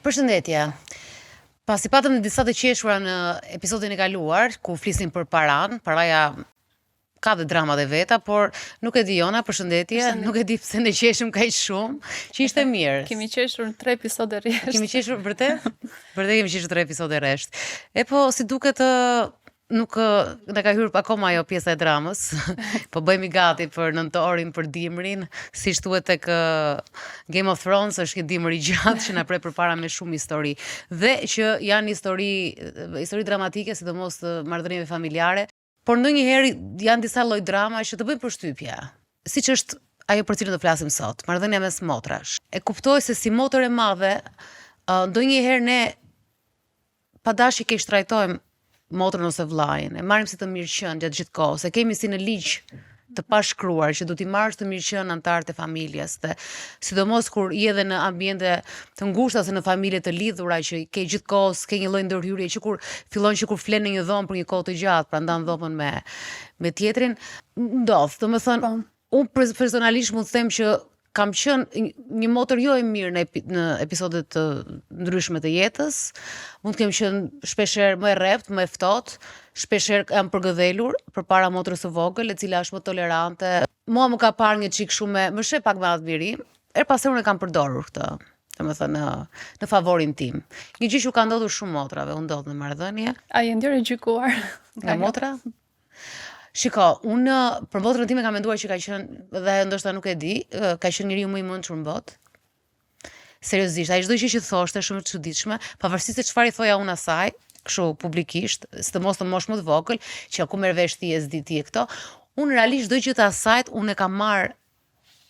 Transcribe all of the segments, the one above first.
Përshëndetje. Pasi patëm në disa të qeshura në episodin e kaluar, ku flisnim për paraja ka dhe dramat e veta, por nuk e di Jona, përshëndetje, nuk e di pse ne qeshëm kaq shumë, që ishte mirë. Kemi qeshur në 3 episode rresht. Kemi qeshur vërtet? Vërtet kemi qeshur 3 episode rresht. E po, si duket nuk na ka hyrë akoma ajo pjesa e dramës. Po bëhemi gati për nëntorin, për dimrin, siç thuhet tek Game of Thrones, është një dimër i gjatë që na pret përpara me shumë histori. Dhe që janë histori dramatike, sidomos të marrëdhënieve familjare, por ndonjëherë janë disa lloj drama që të bëjnë përshtypje. Siç është ajo për cilën do flasim sot, marrëdhënia mes motrash. E kuptoj se si motër e madhe, ndonjëherë ne padashi keq trajtojmë motrën ose vllajin, e marrim si të mirëqen gjatë gjithë kohës, e kemi si në ligj të pashkruar që do t'i marrësh të mirëqen anëtarët e familjes, sidomos kur je edhe në ambiente të ngushta ose në familje të lidhura që ke gjithkohës ke një lloj ndërhyrje që kur flen në një dhomë për një kohë të gjatë, pra ndan dhomën me tjetrin, ndodh. Domethënë, unë personalisht mund të them që kam qenë një motër jo e mirë në episodet të ndryshme të jetës. Mund të kem qenë shpeshherë më e rrept, më e ftohtë, shpeshherë jam përgëdhelur përpara motrës së vogël, e cila është më tolerante. Mua më ka parë një çik shumë më sheh pak me admirim. Pas unë e kam përdorur këtë, domethënë në favorin tim. Një gjë që ka ndodhur shumë motrave, u ndodh në marrëdhënie. A je ndjerë gjykuar nga motra? Shiko, unë për motrën time kam menduar që ka qenë, dhe ndoshta nuk e di, ka qenë njeriu më i mençur në botë. Seriozisht, ai çdo gjë që thoshte shumë e çuditshme, pavarësisht se çfarë i thoja unë asaj, kështu publikisht, sidomos të moshë më të vogël, që ku merr vesh ti e s'di ti e këto, unë realisht çdo gjë të asajt unë e kam marr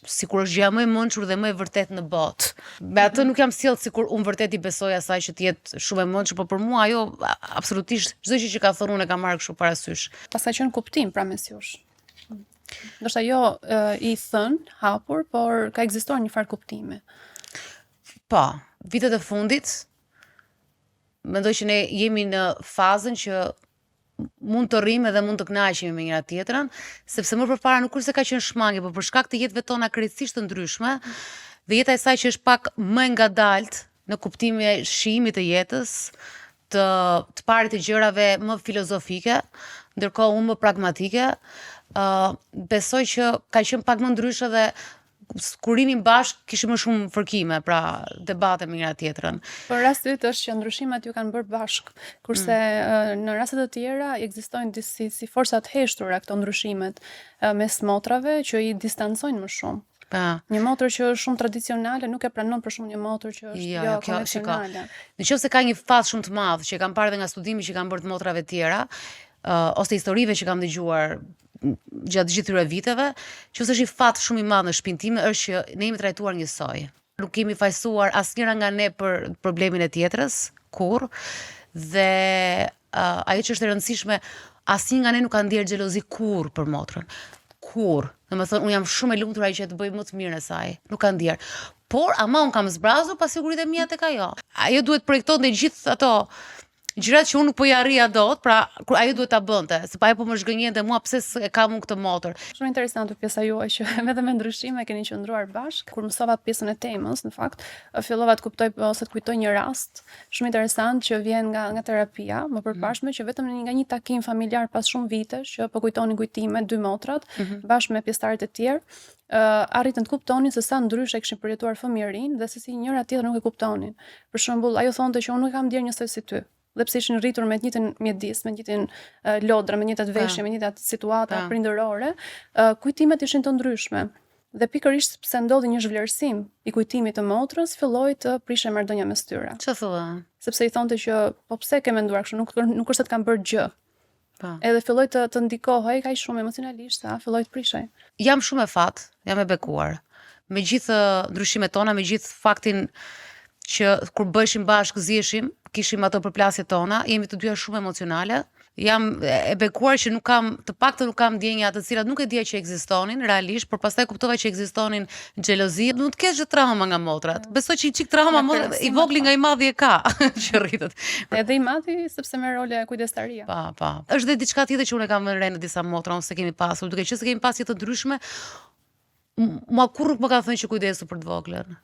sikur është gjëja më e mençur dhe më e vërtet në botë. Me atë nuk jam sjellë sikur unë vërtet i besoj asaj që të jetë shumë e mençur, por për mua ajo absolutisht çdo gjë që ka thënë unë e kam marrë kështu parasysh. Pastaj qenë kuptim pra mes jush. Ndoshta jo i thënë, hapur, por ka ekzistuar një farë kuptimi. Po, vitet e fundit mendoj që ne jemi në fazën që mund të rrimë dhe mund të kënaqemi me njëra tjetrën, sepse më përpara nuk kurse ka qenë shmangje, por për shkak të jetëve tona krejtësisht të ndryshme, dhe jeta e saj që është pak më e ngadalt në kuptimin e shijimit të jetës, të parit të gjërave më filozofike, ndërkohë unë më pragmatike, besoj që ka qenë pak më ndryshe dhe kur rinim bashkë kishim më shumë fërkime, pra debate me njëra tjetrën. Por rasti yt është që ndryshimet ju kanë bërë bashkë, kurse në raste të tjera ekzistojnë si forca të heshtura këto ndryshimet mes motrave që i distancojnë më shumë. Një motër që është shumë tradicionale nuk e pranon për shumë një motër që është jo konvencionale. Nëse ka një fat shumë të madh që e kam parë dhe nga studimi që kanë bërë të motrave tjera, ose historive që kam dëgjuar gjatë gjithë këtyre viteve, që është një fat shumë i madh në shtëpinë time është që ne jemi trajtuar njësoj. Nuk kemi fajsuar asnjëra nga ne për problemin e tjetrës, kurrë, dhe ajo që është e rëndësishme, asnjë nga ne nuk ka ndjerë xhelozi kurrë për motrën. Kurrë. Domethënë unë jam shumë e lumtur ai që të bëj më të mirën e saj. Nuk ka ndjerë. Por ama unë kam zbrazur pasiguritë e mia tek ajo. Ajo duhet projektonte gjithë ato gjërat që unë nuk po i arrija dot, pra ajo duhet ta bënte, sepse ajo po më zhgënjente mua pse e kam unë këtë motër. Shumë interesante pjesa juaj që edhe me ndryshime keni qëndruar bashkë. Kur mësova pjesën e temës, në fakt, fillova të kuptoj ose të kujtoj një rast shumë interesant që vjen nga terapia, më përpashme që vetëm nga një takim familjar pas shumë vitesh që po kujtonin kujtime dy motrat bashkë me pjesëtarët e tjerë, arritën të kuptonin se sa ndryshe kishin përjetuar fëmijërinë dhe se si njëra tjetrën nuk e kuptonin. Për shembull, ajo thonte që unë nuk kam ndjerë njësoj si ty. Dhe pse ishin rritur me të njëjtën mjedis, me të njëjtin lodra, me të njëjtat veshje, me të njëjtat situata prindërore, kujtimet ishin të ndryshme. Dhe pikërisht pse ndodhi një zhvlerësim i kujtimit të motrës, filloi të prishej marrëdhënia mes tyre. Çfarë thua? Sepse i thonte që po pse ke menduar kështu, nuk është se të kam bërë gjë. Edhe filloi të ndikohej kaq shumë emocionalisht, sa filloi të prishej. Jam shumë e fat, jam e bekuar. Me gjithë ndryshimet tona, me gjithë faktin që kur bëheshim bashkë ziheshim, kishim ato përplasjet tona, jemi të dyja shumë emocionale. Jam e bekuar që nuk kam ndjenja të cilat nuk e dija që ekzistonin realisht, por pastaj kuptova që ekzistonin xhelozi, mund të kesh trauma nga motrat. Besoj që çik trauma i vogli nga i madhi e ka që rritet. Edhe i madhi sepse merr role kujdestaria. Pa. Është dhe diçka tjetër që unë kam vënë re në disa motra ose kemi pasur, duke qenë se kemi pasur të ndryshme, mua kurrë nuk më ka thënë që kujdesu për të voglën.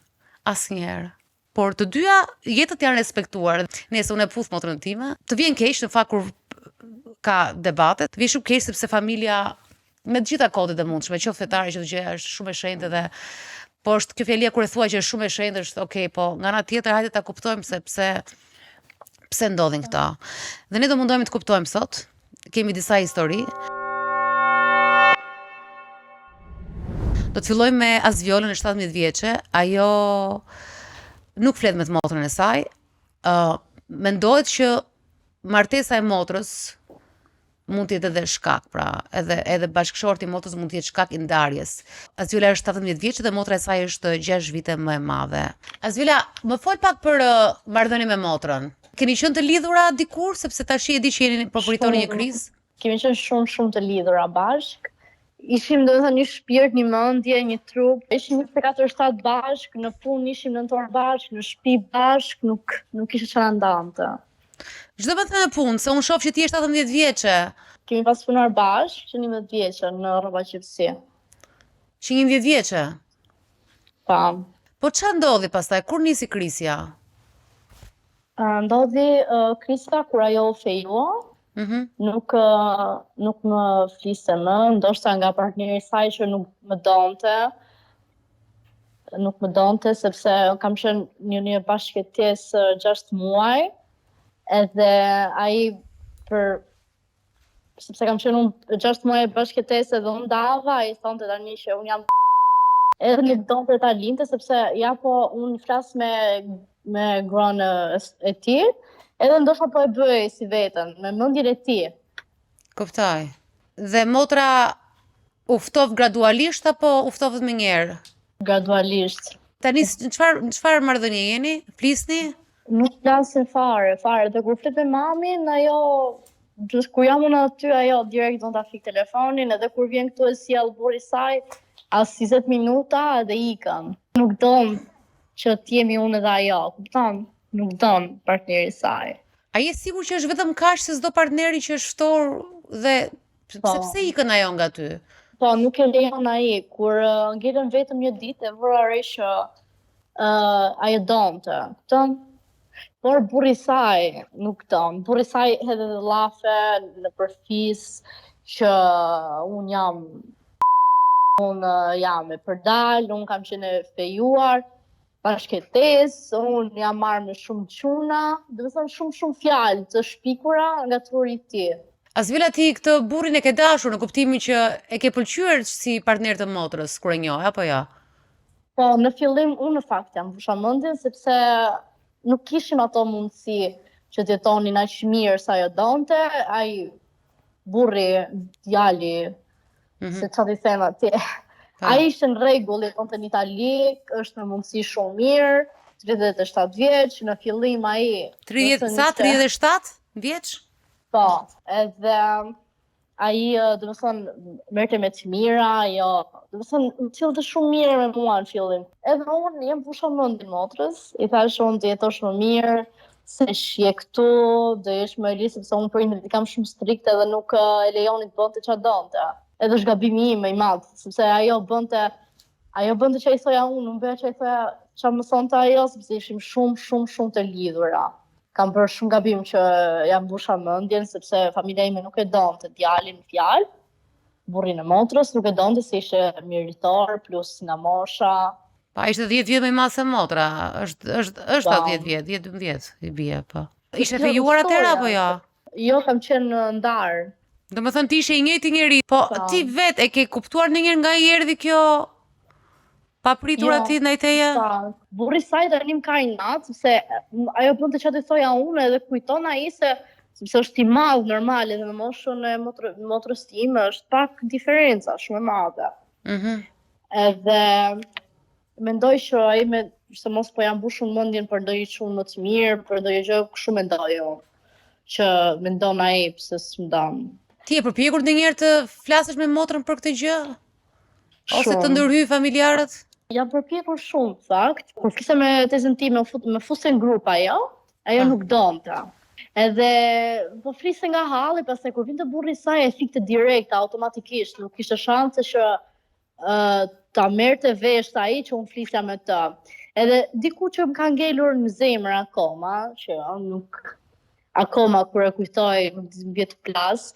Asnjëherë. por të dyja jetët janë respektuar. Nëse unë e puth motrën time, të vjen keq në fakt kur ka debate, të vjen shumë keq sepse familja me të gjitha kodet e mundshme, qoftë fetare që të gjëja është shumë e shenjtë dhe po është kjo fjalia kur e thua që është shumë e shenjtë, është okay, po nga ana tjetër hajde ta kuptojmë se pse ndodhin këto. Dhe ne do mundohemi të kuptojmë sot. Kemi disa histori. Do të fillojmë me Asviolën e 17 vjeçe. Ajo nuk flet me të motrën e saj. Mendohet që martesa e motrës mund të jetë edhe shkak, pra edhe bashkëshorti i motrës mund të jetë shkak i ndarjes. Asviola është 17 vjeçë dhe motra e saj është 6 vite më e madhe. Asviola, më fol pak për marrëdhënien me motrën. Keni qenë të lidhura dikur sepse tash e di që jeni po përitoni një krizë? Kemi qenë shumë të lidhura bashk. Ishim domethënë një shpirt, një mendje, një trup. Ishim 24/7 bashk, në punë ishim nëntor bashk, në shtëpi bashk, nuk ishte çfarë ndante. Çdo më thënë punë, se unë shoh që ti je 17 vjeçe. Kemi pas punuar bashk që 11 vjeçë në rroba qepësi. Që 11 vjeçe? Pa. Po ç'a ndodhi pastaj? Kur nisi krisja? Ndodhi krisa kur ajo u fejua. Nuk më fliste më, ndoshta nga partneri i saj që nuk më donte sepse kam qenë një bashkëjetesë 6 muaj, edhe ai sepse kam qenë unë 6 muaj bashkëjetesë dhe unë ndava, ai thonte tani që unë jam edhe nuk donte ta linte sepse ja po unë flas me gruan e tij. Edhe ndoshta po e bëj si veten, me mendjen e tij. Kuptoj. Dhe motra u ftov gradualisht apo u ftovët më njëherë? Gradualisht. Tani çfarë marrëdhënie jeni? Flisni? Nuk flasin fare. Dhe kur flet me mamin, ajo kur jam unë aty, ajo direkt do ta fik telefonin, edhe kur vjen këtu e sjell burri i saj, as 20 minuta edhe ikën. Nuk don që të jemi unë dhe ajo, kupton? Nuk don partneri i saj. A je sigur që është vetëm kaq se s'do partneri që është ftor dhe pse ikën ajo nga ty? Po, nuk e lejon ai. Kur ngelën vetëm një ditë e vëra re që ajo donte. Kupton? Por burri i saj nuk don. Burri i saj hedhë dhe llafe në përfis që unë jam e përdal, unë kam qenë e fejuar. Bashkëtesë, unë jam marrë me shumë çuna, do të thënë shumë fjalë të shpikura nga truri i tij. Asviola, ti këtë burrin e ke dashur në kuptimin që e ke pëlqyer si partner të motrës kur e njoh apo jo? Po, në fillim unë në fakt jam mbusha mendjen sepse nuk kishim ato mundësi që të jetonin aq mirë sa ajo donte, ai burri, djali, se çfarë i them atje. Ai ishte në rregull, jetonte në Itali, është në mundësi shumë mirë, 37 vjeç, në fillim ai 37 vjeç? Po, edhe ai, domethënë, merrte me të mira, jo, domethënë, sillte shumë mirë me mua në fillim. Edhe unë jam pusha mendjen motrës, i thash unë të jetosh më mirë, se je këtu, do jesh më e lirë sepse unë prindërit kam shumë strikte dhe nuk e lejonin të bënte çfarë donte. Edhe është gabimi im i madh, sepse ajo bënte që ai thoja unë, nuk bëja që ai thoja çfarë më thonte ajo, sepse ishim shumë të lidhura. Kam bërë shumë gabim që jam mbusha mendjen, sepse familja ime nuk e donte djalin në fjalë, burrin e motrës nuk e donte se ishte miritor plus nga mosha. Pa, ishte 10 vjet më i madh se motra, është 10 vjet, 12 i bie, po. Ishte fejuar atëherë apo jo? Jo, kam qenë ndar. Domethënë ti ishe i njëjti njeri, po ti vetë e ke kuptuar ndonjëherë nga i erdhi kjo papritur aty ndaj teje? Burri i saj tani më ka inat, sepse ajo bënte çfarë thoja unë edhe kujton ai sepse është i madh normal edhe me moshën e motrës time është pak diferenca shumë e madhe. Edhe mendoj që ai se mos po jam mbushur mendjen për ndonjë çunë më të mirë, për ndonjë gjë kështu mendoj unë. Që mendon ai pse s'mdon. Ti e përpjekur ndonjëherë të flasësh me motrën për këtë gjë? Ose të ndërhyj familjarët? Jam përpjekur shumë, fakt. Kur fliste me tezën time, me fuste në grup ajo nuk donte. Edhe po fliste nga halli, pastaj kur vinte burri i saj e fikte direkt, automatikisht, nuk kishte shanse që ta merrte vesh ai që unë flisja me të. Edhe diku që më ka ngelur në zemër akoma, që nuk akoma kur e kujtoj më vjet plas.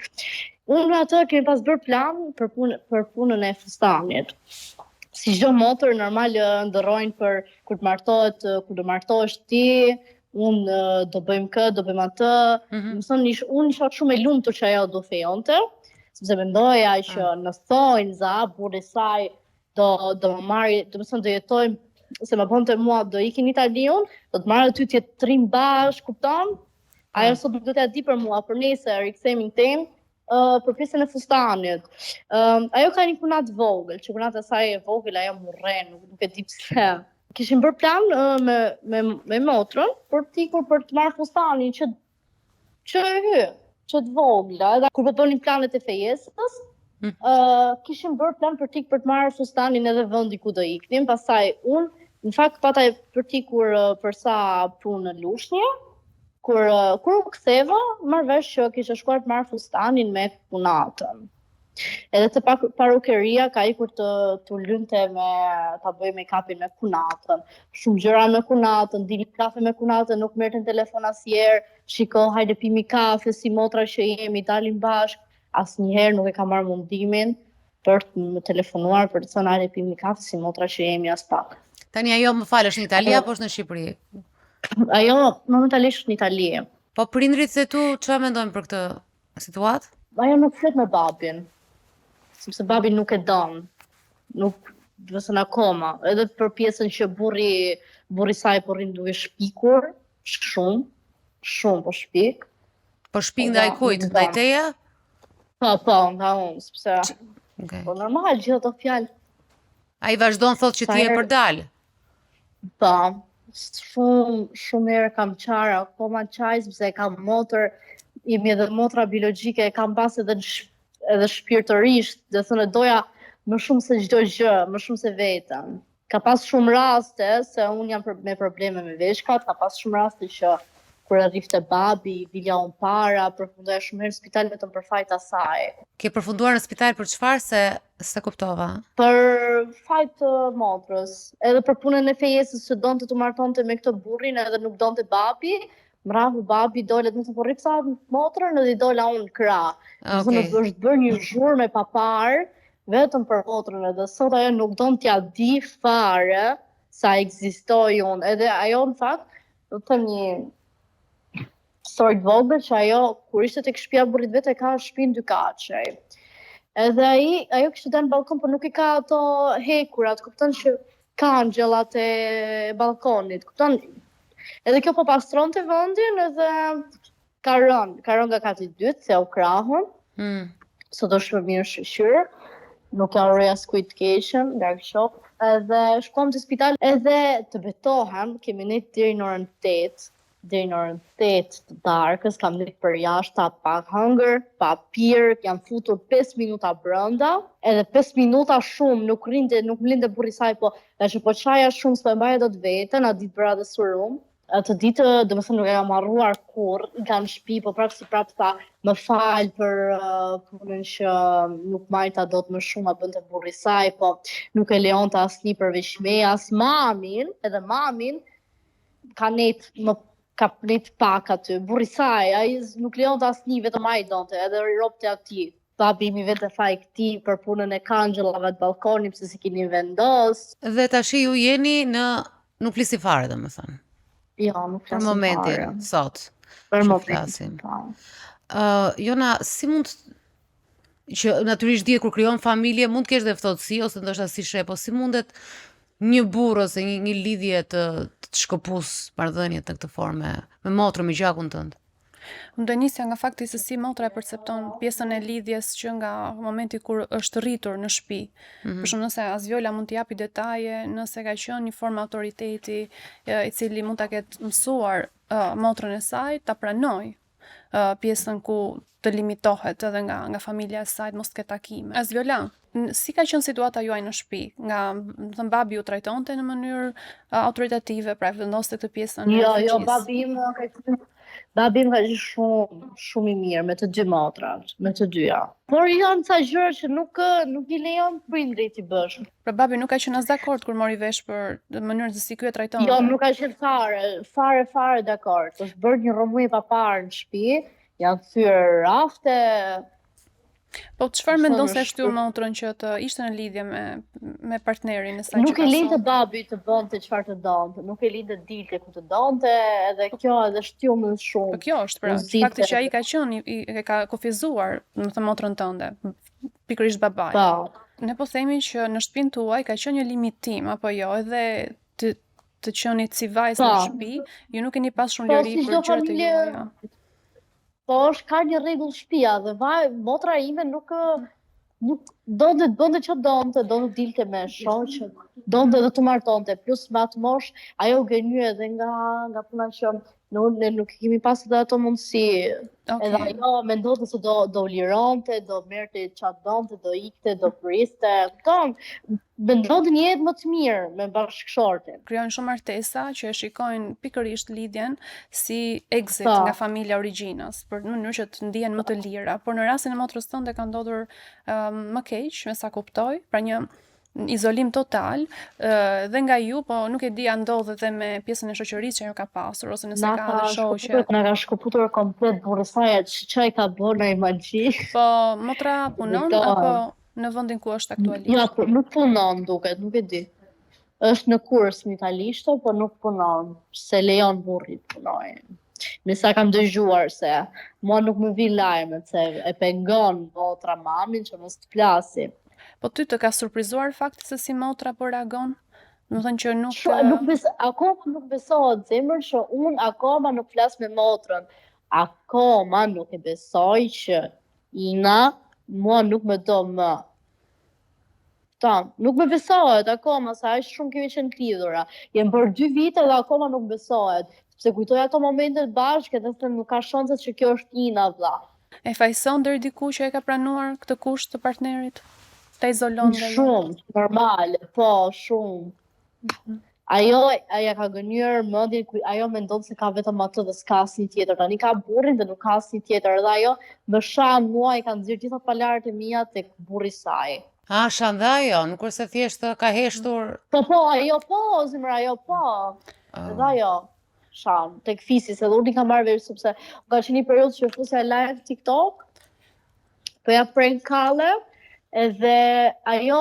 Unë me atë kemi pas bërë plan për punën e fustanit. Si çdo motër normal ndërrojnë për kur të martohet, kur do martohesh ti, unë do bëjmë këtë, do bëjmë atë. Unë isha shumë e lumtur që ajo do fejonte, sepse mendoja që në thonjë za burri saj do më marri, do jetojmë, se më bënte mua do ikin në Itali unë, do të marrë aty të jetrim bashkë, kupton? Ajo sot nuk do t'ja di për mua, për nesër rikthehemi në temë. Për pjesën e fustanit. Ajo ka një kunat vogël, që kunat e saj e vogël, ajo murren, nuk e di pse. Kishim bërë plan me motrën për t'ikur për të marrë fustanin që të vogël. Edhe kur po bënin planet e fejesës, kishim bërë plan për t'ikur për të marrë fustanin edhe vendi ku do iknim. Pastaj unë, në fakt pata për t'ikur për sa punë në Lushnjë. Kur u ktheva, marr vesh që kisha shkuar të marr fustanin me punatën. Edhe te parukeria ka ikur të lynte ta bëj make-upin me punatën. Shumë gjëra me punatën, dili kafe me punatën, nuk merrte në telefon asnjëherë. Shiko, hajde pimi kafe si motra që jemi, dalim bashkë. Asnjëherë nuk e ka marrë mundimin për të më telefonuar për të thënë hajde pimi kafe si motra që jemi as pak. Tani ajo më fal, është në Itali apo është në Shqipëri? Ajo momentalisht në Itali. Po prindrit se tu çfarë mendojnë për këtë situatë? Ajo nuk flet me babin, sepse babi nuk e don. Nuk, vetëm akoma, edhe për pjesën që burri saj po rrin duke shpikur, shumë po shpik. Po shpik ndaj kujt? Ndaj teje? Po, nga unë, sepse po normal gjithë ato fjalë. Ai vazhdon thotë që ti e përdal. Po. Shumë herë kam qarë, akoma qaj, sepse kam motër, jemi edhe motra biologjike, e kam pas edhe shpirtërisht, dhe thënë doja më shumë se çdo gjë, më shumë se vetëm. Ka pas shumë raste, se unë jam me probleme me veshkat, ka pas shumë raste që kur arrivte babi, vilja unë para, përfundoja shumë herë në spital vetëm për fajt asaj. Ke përfunduar në spital për çfarë se kuptova? Për fajt motrës, edhe për punën e fejesës që donte të martonte me këtë burrin edhe nuk donte babi, mrahu babi dole të më të porripsa motrën edhe i dola unë krah. Nuk është bërë një zhurmë me papar, vetëm për motrën edhe sot ajo nuk don t'ja di fare sa ekzistoj unë. Edhe ajo në fakt, do të them një story vogël që ajo kur ishte tek shtëpia e burrit vet e ka shtëpinë dy kaçe. Edhe ajo kishte dalë në balkon, por nuk i ka ato hekurat, kupton që kanxhellat e balkonit, kupton? Edhe kjo po pastronte vendin edhe ka rënë nga kati i dytë se u krahun. Sot është më mirë shqyr, nuk ka rrë as kujt keqen, larg shop. Edhe shkuam te spital edhe të betohem, kemi nejt deri në orën 8. Deri në orën 8 të darkës, kam nejt për jashta, pa hëngër, pa pirë, jam futur 5 minuta brenda, edhe 5 minuta shumë, nuk më linde burri saj, po që po qaja shumë, s'po e mbaja dot veten, a ditë bëra dhe surum. Atë ditë, domethënë nuk e kam harruar kurrë, nga në shtëpi, po prapë si prapë tha, më fal për punën që nuk majta dot më shumë, a bënte burri saj, po nuk e lejonte asnjë përveç me, as mamin, edhe mamin ka nejt pak aty. Burri saj, ai nuk lejonte asnjë, vetëm ai donte, edhe ropte aty. Babi mi vetë faj këti për punën e kanxhellave të balkonit, pse si keni vendos. Dhe tash ju jeni nuk flisi fare, domethënë. Jo, nuk flasim fare. Për momentin, sot. Për momentin. Jona, si mund që natyrisht dihet kur krijon familje, mund të kesh dhe ftohtësi ose ndoshta si sheh, po si mundet një burrë ose një lidhje të shkëpus marrëdhëniet në këtë formë me motrën, me gjakun tënd? Më do nisja nga fakti se si motra e percepton pjesën e lidhjes që nga momenti kur është rritur në shtëpi. Për shembull, nëse Asvjola mund t'i japi detaje, nëse ka qenë një formë autoriteti i cili mund ta ketë mësuar motrën e saj ta pranoj pjesën ku të limitohet edhe nga familja e saj, mos të ketë takime. Asvjola, si ka qenë situata juaj në shtëpi? Thënë babi ju trajtonte në mënyrë autoritative, pra vendoste këtë pjesën? Jo, babi im ka qenë babi im ka qenë shumë i mirë me të dy motrat, me të dyja. Por janë ca gjëra që nuk i lejon prindrit t'i bësh. Pra babi nuk ka qenë as dakord kur mori vesh për mënyrën se si ky e trajton. Jo, nuk ka qenë fare dakord. Është bërë një rrëmuj pa parë në shtëpi, janë thyer rafte. Po çfarë mendon se shtyu motrën që të ishte në lidhje me partnerin e saj? Nuk e linte babi të bënte çfarë të donte, nuk e linte dilte ku të donte, edhe kjo edhe shtyu më shumë. Po kjo është pra, fakti që ai ka qenë e ka kufizuar, do të thënë motrën tënde, pikërisht babai. Po. Ne po themi që në shtëpinë tuaj ka qenë një limitim apo jo, edhe të qenit si vajzë në shtëpi, ju nuk keni pas shumë liri për gjërat e juaja. Po është ka një rregull shtëpia dhe motra ime nuk donte të bënte çfarë donte, donte dilte me shoqë, donte të martonte, plus me atë moshë ajo gënye edhe nga puna që ne nuk kemi pasur ato mundësi. Okay. Edhe ajo mendonte se do lironte, do merrte çfarë donte, do ikte, do priste. Mendonte një jetë më të mirë me bashkëshortin. Krijojnë shumë martesa që e shikojnë pikërisht lidhjen si exit nga familja origjinës, në mënyrë që të ndihen më të lira. Por në rastin e motrës tënde ka ndodhur më keq, me sa kuptoj, pra një izolim total dhe nga ju, po nuk e di a ndodh edhe me pjesën e shoqërisë që ajo ka pasur ose nëse ka edhe shoqe. Na ka shkëputur komplet burrë saj, ç'ai ka bërë ai magji. Po motra punon apo në vendin ku është aktualisht? Jo, nuk punon duket, nuk e di. Është në kurs në italisht, por nuk punon, se lejon burrit punojë. Me sa kam dëgjuar se mua nuk më vi lajmet se e pengon motra mamin që mos të flasi. Po ty të ka surprizuar fakti se si motra po reagon? Do të thënë që akoma nuk besohet zemër që unë akoma nuk flas me motrën. Akoma nuk e besoj që Ina mua nuk më do më. Nuk më besohet akoma, sa është shumë kemi qenë të lidhura. Jem bërë 2 vite dhe akoma nuk besohet. Sepse kujtoj ato momentet bashkë edhe se nuk ka shanset që kjo është Ina vlla. E fajson deri diku që e ka pranuar këtë kusht të partnerit? Ta izolon nga ju? Shumë, normale, po, shumë. Ajo ka gënyer mendjen, ajo mendon se ka vetëm atë dhe s'ka asnjë tjetër. Tani ka burrin dhe nuk ka asnjë tjetër. Dhe ajo më shan mua, i ka nxjerr gjitha palaret e mia tek burri i saj. Shanda ajo, nuk është se thjesht ka heshtur. Po, ajo po, zemra, ajo po. Edhe ajo shan tek fisi, se unë i kam marrë vesh sepse ka qenë një periudhë që fusja live TikTok. Po ja prank kalle. Edhe ajo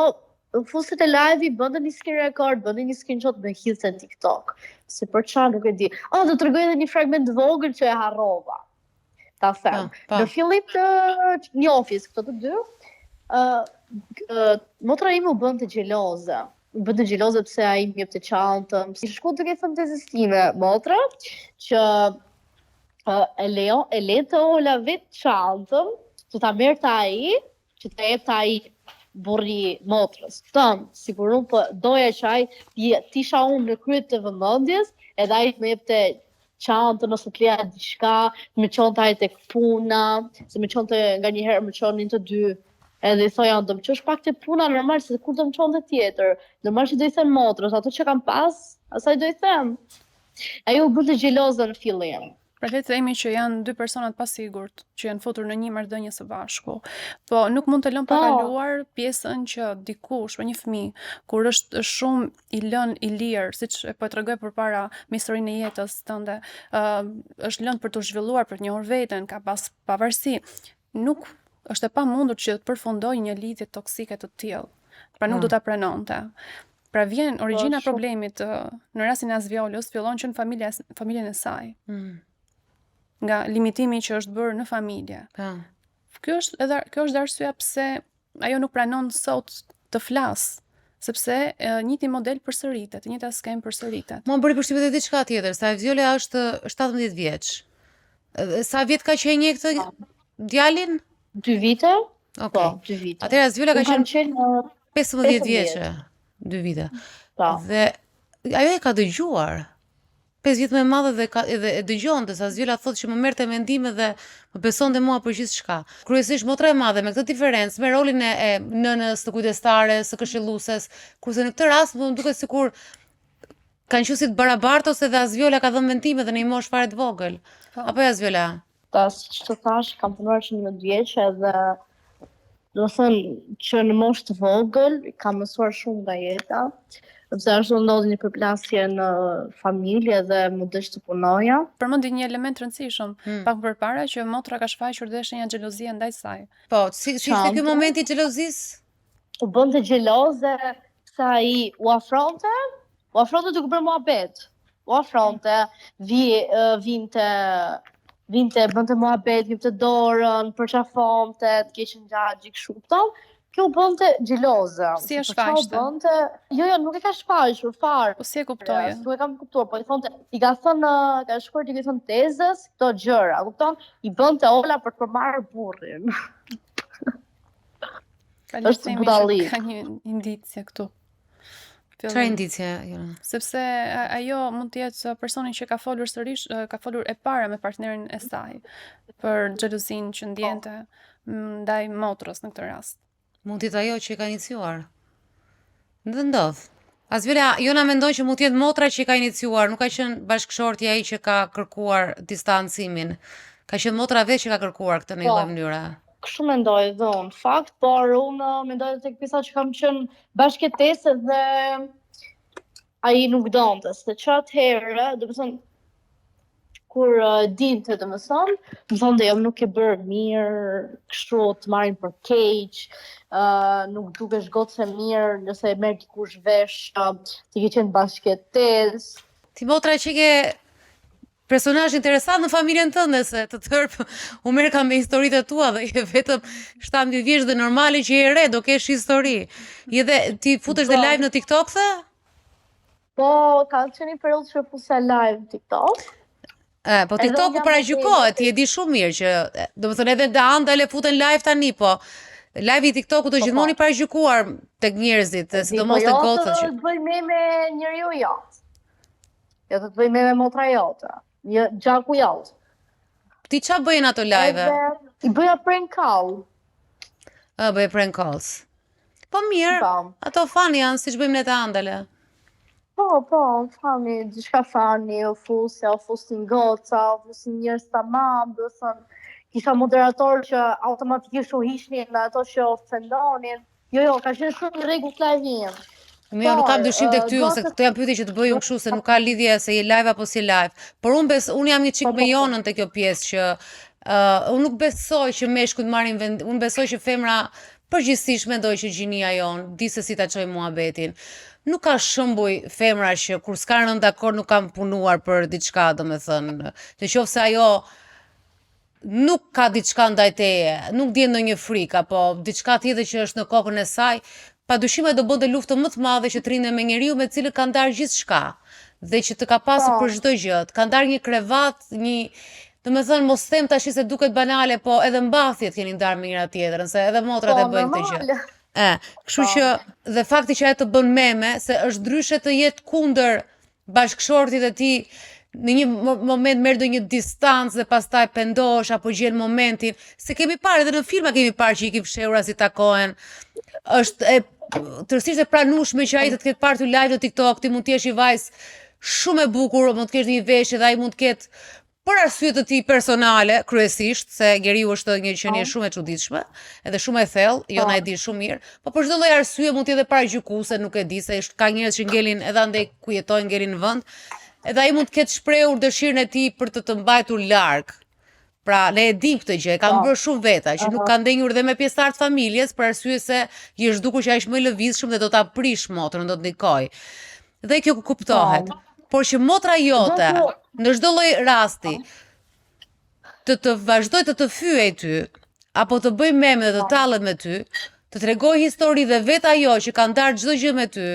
fuset e live-i bënte një screen record, bënte një screenshot me hidhse në TikTok. Se për çfarë nuk e di. Do të tregoj edhe një fragment vogël që e harrova. Ta them. Në fillim të njohjes këto të dy, motra ime u bënte xheloze. U bënte xheloze pse ai më jepte çantën. Si shku duke thënë tezistime, motra që e le të ola vetë çantën, që ta merrte ai, që të jepte ai burri motrës. Sigur unë po doja që ai t'isha unë në kryet të vëmendjes, edhe ai më jepte çantën ose të leja diçka, më çonte ai tek puna, se më çonte nganjëherë më çonin të dy. Edhe i thoja, do më qosh pak të puna normal, se kur do më çonte tjetër. Normal që do i them motrës, ato që kam pas, asaj do i them. Ajo u bëlte xheloze në fillim. Pra le të themi që janë 2 personat pasigurt që janë futur në një marrëdhënie së bashku. Po nuk mund të lëm pa kaluar pjesën që dikush, një fëmijë, kur është shumë i lënë i lirë, siç po e tregoj përpara me historinë e jetës tënde, është lënë për të zhvilluar, për të njohur veten, ka pas pavarësi, nuk është e pamundur që të përfundojë një lidhje toksike të tillë. Pra nuk do ta pranonte. Pra vjen origjina e problemit në rastin e Asviolës, fillon që në familjen e saj. Nga limitimi që është bërë në familje. Kjo është arsyeja pse ajo nuk pranon sot të flas, sepse njëti model përsëritet, njëta skem përsëritet. Mua bëri përshtypje edhe diçka tjetër, sa Asviola është 17 vjeç. Sa vjet ka që e njeh këtë djalin? 2 vite? Po, 2 vite. Atëherë Asviola ka qenë 15 vjeçe, 2 vite. Dhe ajo e ka dëgjuar. 5 vjet më e madhe dhe e dëgjonte se Asviola thotë që më merrte mendime dhe më besonte mua për gjithçka. Kryesisht motra e madhe me këtë diferencë, me rolin e nënës, të kujdestares, së këshillueses, kurse në këtë rast më duket sikur kanë qenë si të barabartë ose dhe Azvjola ka dhënë mendime dhe në një moshë fare të vogël. Apo jo Azvjola? Siç të thash, kam punuar që 11 vjeç edhe do të thënë që në moshë të vogël kam mësuar shumë nga jeta, sepse ashtu ndodhi një përplasje në familje dhe më desh të punoja. Përmendi një element rëndësishëm, pak përpara që motra ka shfaqur dhe shenja xhelozie ndaj saj. Po, si ishte ky momenti i xhelozisë? U bënte xheloze se ai u afronte duke bërë muhabet. U afronte, vinte, bënte muhabet, jepte dorën, përçafonte, të keqën gjaxhi kështu kupton. Kjo u bënte xheloze. Si e shfaqte? Jo, nuk e ka shfaqur fare. Po si e kuptoje? Nuk e kam kuptuar, po i thonte, i ka thënë, ka shkuar i ka thënë tezës, këto gjëra, kupton? I bënte Ola për të përmarrë burrin. Është budalli. Ka një indicje këtu. Çfarë indicje? Sepse ajo mund të jetë personi që ka folur sërish, ka folur e para me partnerin e saj për xhelozinë që ndjente ndaj motrës në këtë rast. Mund të jetë ajo që e ka iniciuar. Ndodh. Azvjola, Jona mendon që mund të jetë motra që e ka iniciuar, nuk ka qenë bashkëshorti ai që ka kërkuar distancimin. Ka qenë motra vetë që ka kërkuar këtë në një lloj mënyre. Kështu mendoj dhe unë fakt, por unë mendoj tek pjesa që kam qenë bashkëtese dhe ai nuk donte, se që atëherë, do të thënë, kur dinte, do të thonë jam nuk e bërë mirë, kështu të marrin për keq, nuk dukesh goxhe mirë, nëse e merr dikush vesh, ti ke qenë bashkëtesë. Ti motra që ke personazh interesant në familjen tënde, se të tërë u merr ka me historitë tua dhe je vetëm 17 vjeç dhe normale që je re, do kesh histori. Je dhe ti futesh dhe live në TikTok the? Po, ka qenë një periudhë që fusa live në TikTok. Po TikToku paragjykohet, ti e di shumë mirë që, domethënë edhe da andale futen live tani, po live i TikToku të gjithmonë i paragjykuar tek njerëzit, sidomos tek gocët që. Jo, të bëj me njeriu jot. Jo të bëj me motra jote. Një gjaku jot. Ti ç'a bëjnë ato live? I bëja prank call. Bëj prank calls. Po mirë, ato fani janë siç bëjmë ne të andale. Po, fani, diçka fani, u fusin goca, u fusin njerëz tamam, do të thënë, kisha moderator që automatikisht u hiqnin në ato që ofendonin. Jo, ka qenë shumë në rregull live-in. Jo, nuk kam dyshim tek ty, ose këto janë pyetje që të bëj unë kështu se nuk ka lidhje se je live apo si live. Por unë jam një çik me Jonën te kjo pjesë që unë nuk besoj që meshkujt marrin vend, unë besoj që femra përgjithsisht mendoj që gjinia jon di se si ta çojë muhabetin. Nuk ka shembuj femra që kur s'ka rënë dakord nuk kanë punuar për diçka, domethënë, nëse ajo nuk ka diçka ndaj teje, nuk djen ndonjë frikë apo diçka tjetër që është në kokën e saj, padyshim do bënte luftën më të madhe që të rrinte me njeriu me cilën ka ndarë gjithçka dhe që të ka pasur për çdo gjë. Ka ndarë një krevat, domethënë mos them tash se duket banale, po edhe mbathjet keni ndarë me njëra tjetrën, se edhe motrat e bëjnë këtë gjë. Kështu që dhe fakti që ajo të bën meme se është ndryshe të jetë kundër bashkëshortit e tij në një moment merr ndonjë distancë dhe pastaj pendosh apo gjen momentin, se kemi parë edhe në filma kemi parë që i fshehura si takohen. Është tërësisht e pranueshme që ai të ketë parë ty live në TikTok, ti mund të jesh i vajzë shumë e bukur, mund të kesh një veshje dhe ai mund të ketë për arsye të tij personale, kryesisht, se njeriu është një qenie shumë e çuditshme, edhe shumë e thellë, jo na e di shumë mirë, po për çdo lloj arsye mund të jetë paragjykuese, nuk e di se ka njerëz që ngelin edhe andej ku jetojnë ngelin në vend. Edhe ai mund të ketë shprehur dëshirën e tij për të mbajtur larg. Pra, ne e dim këtë gjë, e kanë bërë shumë veta, që nuk kanë ndenjur dhe me pjesëtar të familjes, për arsye se i është dukur që ai është më i lëvizshëm dhe do ta prish motrën, do të ndikoj. Dhe kjo kuptohet. Por që motra jote, në çdo lloj rasti, të vazhdoj të fyej ty, apo të bëj meme dhe të tallet me ty, të tregoj histori dhe vetë ajo që ka ndarë çdo gjë me ty,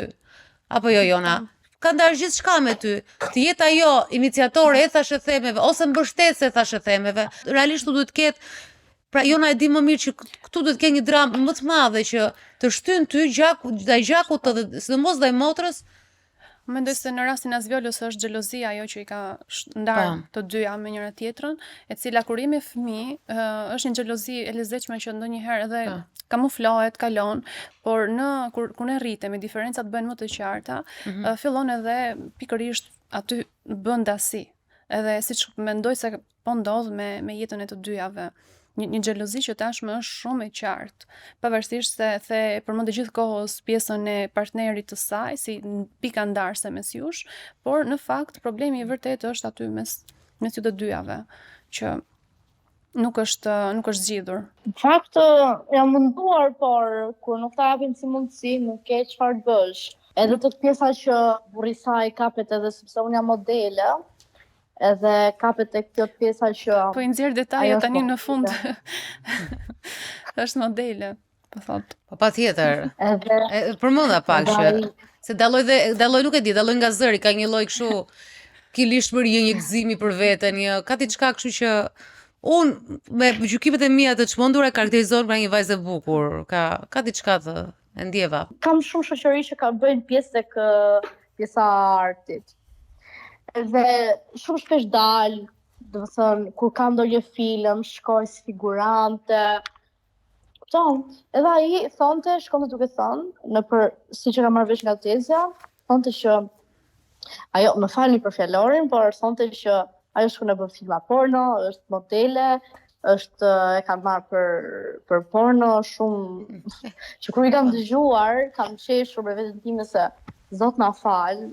apo jo Jona, ka ndarë gjithçka me ty, të jetë ajo iniciatore e thashë themeve, ose mbështetëse e thashë themeve, realisht duhet të ketë, pra Jona e di më mirë që këtu duhet të ketë një dramë më të madhe që të shtyn ty ndaj gjakut të dhe sidomos ndaj motrës, Mendoj se në rastin e Asvjolës është xhelozia ajo që i ka ndarë të dyja me njëra tjetrën, e cila kur jemi fëmijë është një xhelozi e lezetshme që ndonjëherë edhe kamuflohet, kalon, por kur ne rritemi, diferencat bëhen më të qarta, fillon edhe pikërisht aty bën dasi. Edhe siç mendoj se po ndodh me jetën e të dyjave. Një xhelozi që tashmë është shumë e qartë, pavarësisht se the përmendë gjithë kohës pjesën e partnerit të saj si pika ndarëse mes jush, por në fakt problemi i vërtet është aty mes ju të dyjave, që nuk është zgjidhur. Në fakt jam munduar, por kur nuk ta japin si mundësi, nuk ke çfarë të bësh. Edhe të pjesa që burri i saj kapet edhe sepse unë jam modele, edhe kapet e kjo pjesa që... Po i nxjerr detaje tani në fund. Është modele, po thot. Po patjetër. Përmenda pak që se dalloj nuk e di, dalloj nga zëri, ka një lloj kështu kilishmërie, një gëzimi për veten, ka diçka kështu që unë me gjykimet e mia të çmendura e karakterizohen pra një vajzë e bukur. Ka diçka të e ndjeva. Kam shumë shoqëri që ka bëjnë pjesë tek pjesa artit. Edhe shumë shpesh dal, do të thënë, kur kam ndonjë film, shkoj si figurante. Edhe ai thonte, shkonte duke thënë, siç e kam marrë vesh nga tezja, thonte që ajo, më falni për fjalorin, por thonte që ajo shkon e bën filma porno, është modele, e kanë marrë për porno shumë që kur i kam dëgjuar, kam qeshur me veten time se Zot na fal,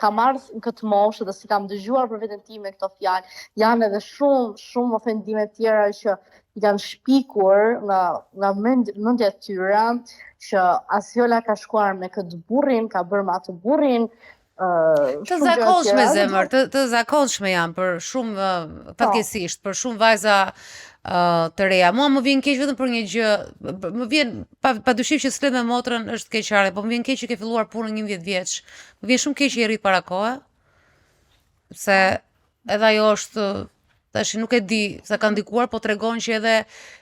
kam marrë në këtë moshë dhe si kam dëgjuar për veten time këto fjalë, janë edhe shumë ofendime tjera që janë shpikur nga mendja e tyre, që Asvjola ka shkuar me këtë burrin, ka bërë me atë burrin. Të zakonshme zemër, të zakonshme janë për shumë fatkeqësisht, për shumë vajza të reja. Mua më vjen keq vetëm për një gjë, më vjen padyshim që s'let me motrën është keqare, po më vjen keq që ke filluar punën 11 vjeç. Më vjen shumë keq që je rrit para kohe. Se edhe ajo është, tash nuk e di sa ka ndikuar, po tregon që edhe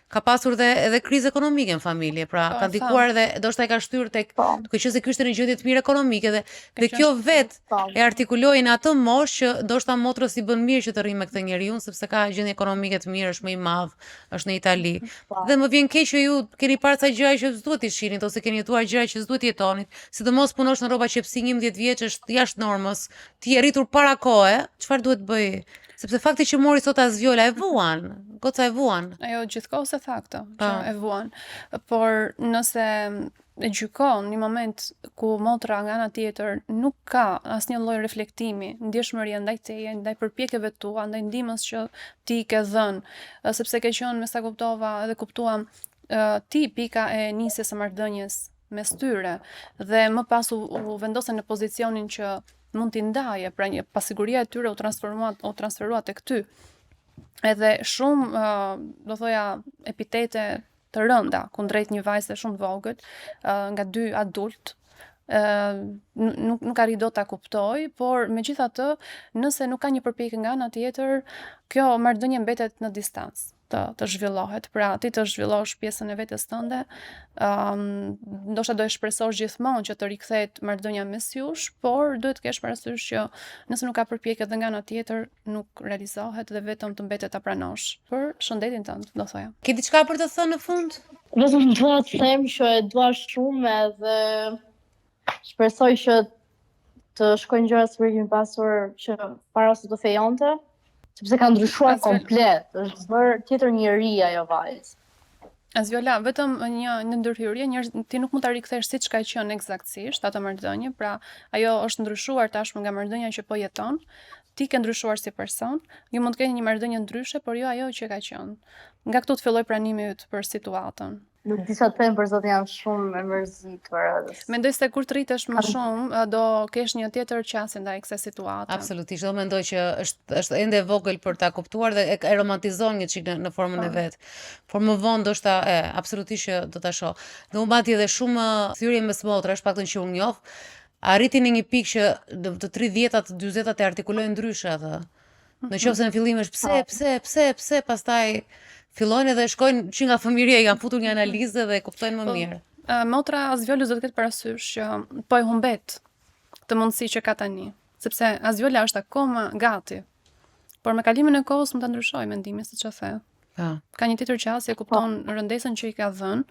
ka pasur edhe krizë ekonomike në familje, pra ka ndikuar edhe ndoshta e ka shtyr tek, duke qenë se ky ishte në gjendje të mirë ekonomike dhe kjo vetë e artikuloi në atë moshë që ndoshta motrës i bën mirë që të rrijë me këtë njeriu, sepse ka gjendje ekonomike të mirë, është më i madh, është në Itali. Dhe më vjen keq që ju keni parë ca gjëra që s'duhet i shinit ose keni jetuar gjëra që s'duhet jetonit, sidomos punosh në rroba qepsi 11 vjeç është jashtë normës. Ti je rritur para kohe, çfarë duhet bëj? Sepse fakti që mori sot Asvjola e vuan, goca e vuan. Ajo gjithkohës e tha këtë, që e vuan. Por nëse e gjykon një moment ku motra nga ana tjetër nuk ka asnjë lloj reflektimi, ndjeshmërie ndaj teje, ndaj përpjekjeve tua, ndaj ndihmës që ti ke dhënë, sepse ke qenë, me sa kuptova edhe kuptuam, ti pika e nisjes së marrëdhënies mes tyre dhe më pas u vendosen në pozicionin që mund t'i ndaje, pra një pasiguria e tyre u transferua tek ty. Edhe shumë, do thoja, epitete të rënda kundrejt një vajze shumë vogël, nga dy adult, nuk arri do ta kuptoj, por megjithatë, nëse nuk ka një përpjekje nga ana tjetër, kjo marrëdhënie mbetet në distancë. Të zhvillohet, pra ti të zhvillosh pjesën e vetes tënde, ndoshta do e shpresosh gjithmonë që të rikthehet marrëdhënia mes jush, por duhet të kesh parasysh që nëse nuk ka përpjekje edhe nga ana tjetër, nuk realizohet dhe vetëm të mbetet ta pranosh për shëndetin tënd, do thoja. Ke diçka për të thënë në fund? Vetëm dua të them që e dua shumë edhe shpresoj që të shkojnë gjërat si kemi pasur që para se të fejonte. Sepse ka ndryshuar komplet, është bërë tjetër njeri ajo vajzë. Asvjola, vetëm një ndërhyrje, ti nuk mund ta rikthesh siç ka qenë eksaktësisht atë marrëdhënie, pra ajo është ndryshuar tashmë nga marrëdhënia që po jeton. Ti ke ndryshuar si person, ju mund të keni një marrëdhënie ndryshe, por jo ajo që ka qenë. Nga këtu të filloi pranimi yt për situatën. Nuk di sa të them, për zotin jam shumë e mërzitur. Mendoj se kur të rritesh më shumë, do kesh një tjetër qasje ndaj kësaj situate. Absolutisht, do mendoj që është ende e vogël për ta kuptuar dhe e romantizon një çik në formën e vet. Por më vonë ndoshta absolutisht që do ta shoh. Dhe u mbati edhe shumë thyrje mes motrash, paktën që unë njoh, arritin në një pikë që të 30-tat, 40-tat e artikulojnë ndryshe atë. Në qoftë se në fillim është pse, pastaj fillojnë edhe shkojnë që nga fëmijëria i kanë futur një analizë dhe kuptojnë më mirë. Motra Asvjolës do të ketë parasysh që po e humbet këtë mundësi që ka tani, sepse Azvjola është akoma gati. Por me kalimin e kohës mund ta ndryshoj mendimin, siç e the. Ka një tjetër qasje kupton rëndesën që i ka dhënë,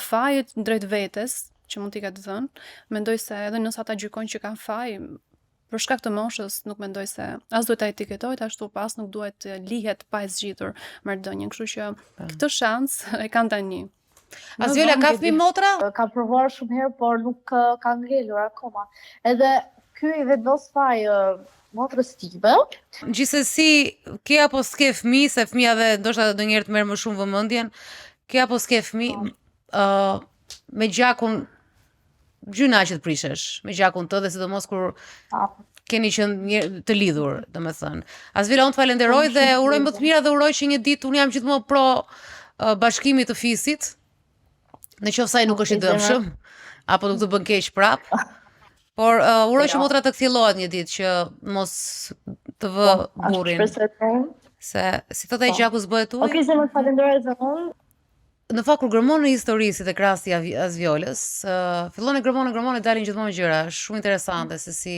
fajet drejt vetes që mund t'i ka dhënë. Mendoj se edhe nëse ata gjykojnë që kanë faj, për shkak të moshës nuk mendoj se as duhet ta etiketojë, ashtu pas nuk duhet të lihet pa e zgjitur marrëdhënien, kështu që këtë shans e kanë tani. Azvjola ka fëmijë motra? Ka provuar shumë herë, por nuk ka ngelur akoma. Edhe ky i vendos faj motrës time. Gjithsesi, ke apo s'ke fëmijë, se fëmia dhe ndoshta ndonjëherë të merr më shumë vëmendjen, ke apo s'ke fëmijë, me gjakun gjyna që të prishesh, me gjakun të dhe sidomos kur keni qenë të lidhur, domethënë. Azvjola, unë të falenderoj dhe uroj më të mira dhe uroj që një ditë unë jam gjithmonë pro bashkimit të fisit, në qoftë se ai nuk është i dëmshëm, apo nuk të bën keq prap. Por uroj që motra të kthjellohet një ditë që mos të vë burrin. Se si thotë ai gjaku s'bëhet ujë. Okej, më falenderoj edhe unë. Në fakt kur gërmon në histori si tek rasti i Azvjolës, fillon e gërmon dalin gjithmonë gjëra shumë interesante se si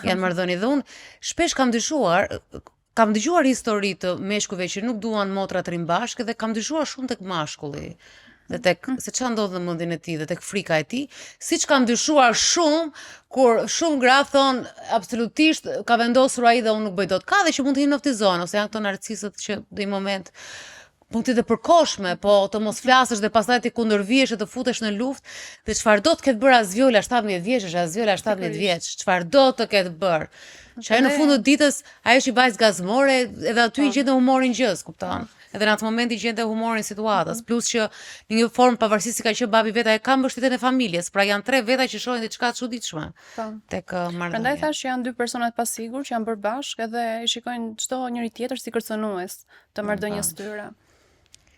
janë marrëdhënie dhe unë shpesh kam dëgjuar histori të meshkujve që nuk duan motra të rinë bashkë dhe kam dëgjuar shumë tek mashkulli. Dhe tek se çfarë ndodh në mendjen e tij dhe tek frika e tij, siç kam dyshuar shumë kur shumë gra thon absolutisht ka vendosur ai dhe unë nuk bëj dot. Ka dhe që mund të hipnotizojnë ose janë këto narcisët që në një moment mund të përkohshme, po të mos flasësh dhe pastaj të kundërvihesh e të futesh në luftë, dhe çfarë do të ketë bërë Azvjola 17 vjeç, Azvjola 17 vjeç, çfarë do të ketë bërë. Që ajo në fund të ditës, ajo që vajzë gazmore, edhe aty i gjente humorin gjës, kupton? Edhe në atë moment i gjente humorin situatës, plus që në një formë pavarësisht si ka qenë babi veta e ka mbështetjen e familjes, pra janë 3 veta që shohin diçka të çuditshme tek marrëdhënia. Prandaj thash që janë 2 persona të pasigur që janë bërë bashkë edhe i shikojnë çdo njëri tjetër si kërcënues të marrëdhënies tyre.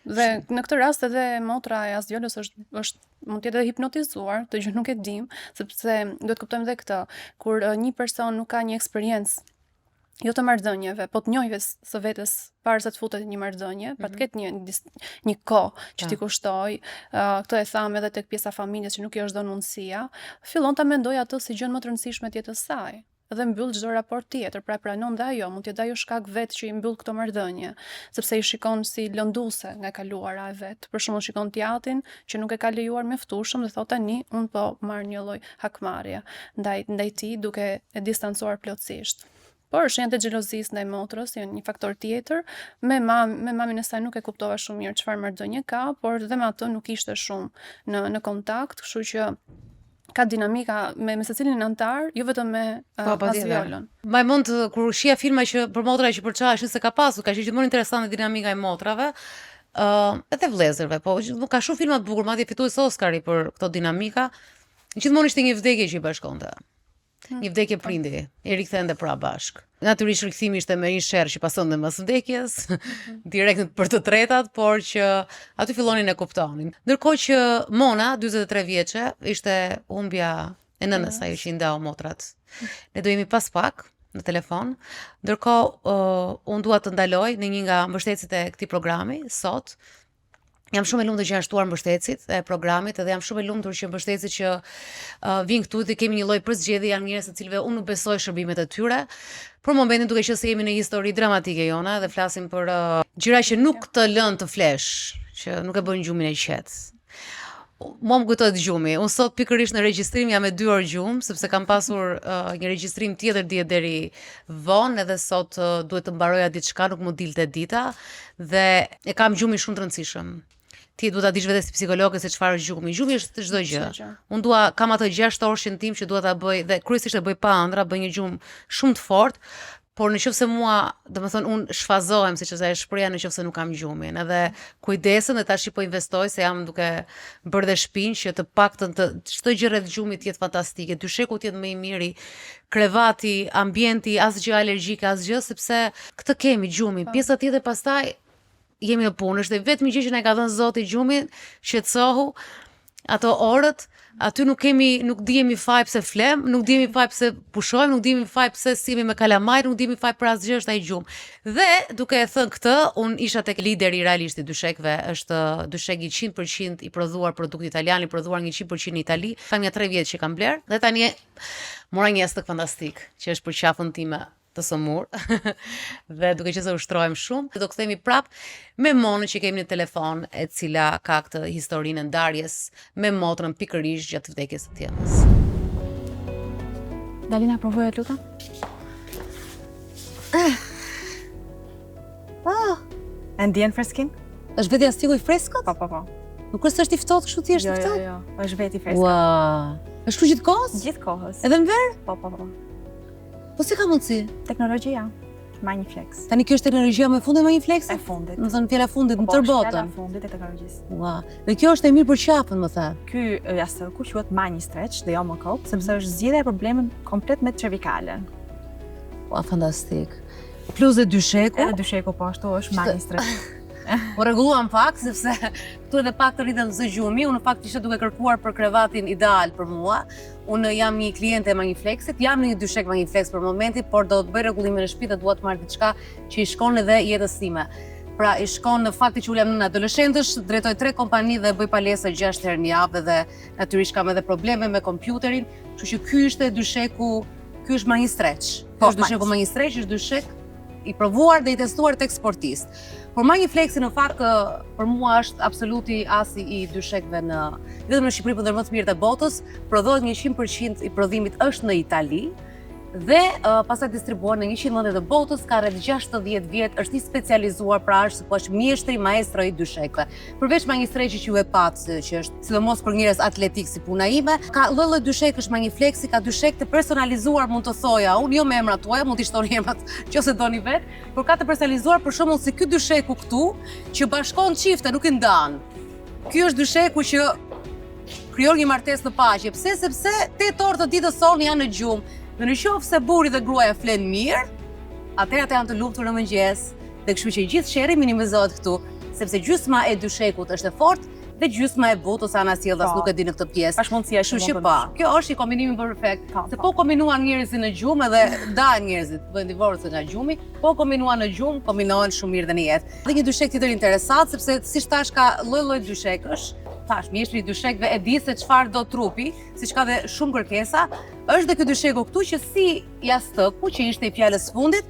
Dhe në këtë rast edhe motra e Azvjolës është mund të jetë hipnotizuar, të gjë nuk e dim, sepse duhet kuptojmë edhe këtë, kur një person nuk ka një eksperiencë jo të marrëdhënieve, po të njohjes së vetes para se të futet një marrëdhënie, pa të ketë një kohë që t'i kushtoj, këto e tham edhe tek pjesa familjes që nuk i është dhënë mundësia, fillon ta mendojë atë si gjën më të rëndësishme të jetës saj. Dhe mbyll çdo raport tjetër, pra pranon dhe ajo, mund të jetë ajo shkak vetë që i mbyll këto marrëdhënie, sepse i shikon si lënduese nga kaluara e vet. Për shembull shikon teatrin që nuk e ka lejuar mjaftueshëm dhe thotë tani un po marr një lloj hakmarrje ndaj tij duke e distancuar plotësisht. Por shenjat e xhelozisë ndaj motrës janë një faktor tjetër. Me mamin e saj nuk e kuptova shumë mirë çfarë marrëdhënie ka, por dhe me atë nuk ishte shumë në kontakt, kështu që ka dinamika me secilin antar, jo vetëm me Azvjolën. Mbaj mend kur shija filma që për motra që përçaheshin se ka pasur, ka qenë gjithmonë interesante dinamika e motrave, edhe vëllezërve, po ka shumë filma të bukur, madje fitues Oscari për këto dinamika. Gjithmonë ishte një vdekje që i bashkonte. Një vdekje prindi, i rikthente pra bashk. Natyrisht rikthimi ishte me një sherr që pasonte mbas vdekjes, direkt për të tretat, por që aty fillonin e kuptonin. Ndërkohë që Mona, 43 vjeçe, ishte humbja e nënës saj që i ndau motrat. Ne do jemi pas pak në telefon. Ndërkohë unë dua të ndaloj në një nga mbështetësit e këtij programi sot. Jam shumë e lumtur që janë shtuar mbështetësit e programit, edhe jam shumë e lumtur që mbështetësit që vinë këtu dhe kemi një lloj përzgjedhje, janë njerëz të cilëve unë nuk besoj shërbimet e tyre. Për momentin duke qenë se jemi në një histori dramatike jona dhe flasim për gjëra që nuk të lën të flesh, që nuk e bën gjumin e qetë. Mua më kujtohet gjumi. Unë sot pikërisht në regjistrim jam me 2 orë gjumë, sepse kam pasur një regjistrim tjetër dje deri vonë, edhe sot duhet të mbaroja diçka, nuk më dilte dita dhe e kam gjumin shumë të rëndësishëm. Ti duhet ta dish vetë si psikologe se çfarë është gjumi. Gjumi është çdo gjë. Unë kam atë 6 orëshin tim që dua ta bëj dhe kryesisht e bëj pa ëndra, bëj një gjumë shumë të fortë, por nëse mua, domethënë unë shfazohem siç është ajo shpreha nëse nuk kam gjumin. Edhe kujdesem dhe tash po investoj se jam duke bërë dhe shpinë që të paktën çdo gjë rreth gjumit të jetë fantastike. Dysheku të jetë më i miri, krevati, ambienti, asgjë alergjike, asgjë, sepse këtë kemi gjumin. Pjesa tjetër pastaj jemi në punë, është vetëm gjë që na ka dhënë Zoti gjumin, shqetësohu, ato orët, aty nuk dihemi faj pse flem, nuk dihemi faj pse pushojmë, nuk dihemi faj pse simi me kalamajt, nuk dihemi faj për asgjë është ai gjumë. Dhe duke e thënë këtë, unë isha tek lideri realisht i dyshekve, është dyshek i 100% i prodhuar produkt italian, i prodhuar një 100% në Itali. Kam ja 3 vjet që kam bler, dhe tani mora një stëk fantastik, që është për qafën time të sëmur, dhe duke që se ushtrojmë shumë, do kthehemi prap me Monën që kemi në telefon, e cila ka këtë historinë e ndarjes me motrën pikërisht gjatë vdekjes së tjetës. Dalina, provoje të lutem. E ndjen freskin? Është vetë jastiku i freskët? Po. Nuk është i ftohtë kështu thjesht i ftohtë? Jo, është veti freskët. Ua, është kështu gjithkohës? Gjithkohës. Edhe në verë? Po. Po si ka mundësi? Teknologjia, Magiflex. Tani kjo është teknologjia më e fundit e Magiflexit? E fundit. Më thënë fjala fundit në tërë botën. Fjala fundit e teknologjisë. Ua, dhe kjo është e mirë për qafën, më tha. Ky jastëku quhet Magistretch dhe jo më kokë, sepse është zgjidhja e problemit komplet me cervikalen. Ua, fantastik. Plus dhe dysheku. Edhe dysheku po ashtu është Magistretch. Po rregulluam pak, sepse këtu edhe pak të rritën zë gjumi, unë në fakt isha duke kërkuar për krevatin ideal për mua. Unë jam një kliente e Magiflexit, jam në një dyshek Magiflex për momentin, por do të bëj rregullimin në shtëpi dhe dua të marr diçka që i shkon edhe jetës time. Pra i shkon në fakti që ulem në adoleshentësh, drejtoj 3 kompani dhe bëj palestra 6 herë në javë dhe natyrisht kam edhe probleme me kompjuterin, kështu që ky është dysheku, ky është Magistretch. Ky është dysheku Magistretch, është dyshek i provuar dhe i testuar tek sportist. Por Magiflexi në fakt për mua është absoluti asi i dyshekve vetëm në Shqipëri, por ndër më të mirët e botës, prodhohet një 100% i prodhimit është në Itali. Dhe pastaj distribuohet në 100 vende të botës, ka rreth 60 vjet, është i specializuar, pra është po është mjeshtri maestro i dyshekve. Përveç Magistretchit që ju e pat, që është sidomos për njerëz atletik si puna ime, ka lloj dyshekësh Magiflexi, ka dyshek të personalizuar, mund të thoja unë, jo me emrat tuaja, mund t'i shtoni emrat nëse doni vet, por ka të personalizuar për shembull si ky dysheku këtu, që bashkon çifte, nuk i ndan. Ky është dysheku që krijon një martesë në paqe. Pse? Sepse 8 orë të ditës sonë janë në gjumë. Dhe në qoftë se burri dhe gruaja flen mirë, atëherë ata janë të lumtur në mëngjes, dhe kështu që gjithë sherri minimizohet këtu, sepse gjysma e dyshekut është e fortë dhe gjysma e butë ose anasjellës nuk e di në këtë pjesë. Është mundësia Kështu që pa, kjo është i kombinimi perfekt. Se po kombinuan njerëzit në gjumë edhe dalin njerëzit, bëjnë divorce nga gjumi, po kombinuan në gjumë, kombinohen shumë mirë dhe në jetë. Dhe një dyshek tjetër interesant, sepse siç thash ka lloj-lloj dyshekësh. Tash, mjeshtri i dyshekve e di se çfarë do trupi, siç ka dhe shumë kërkesa, është dhe ky dysheku këtu që si jastëku që ishte i fjalës fundit,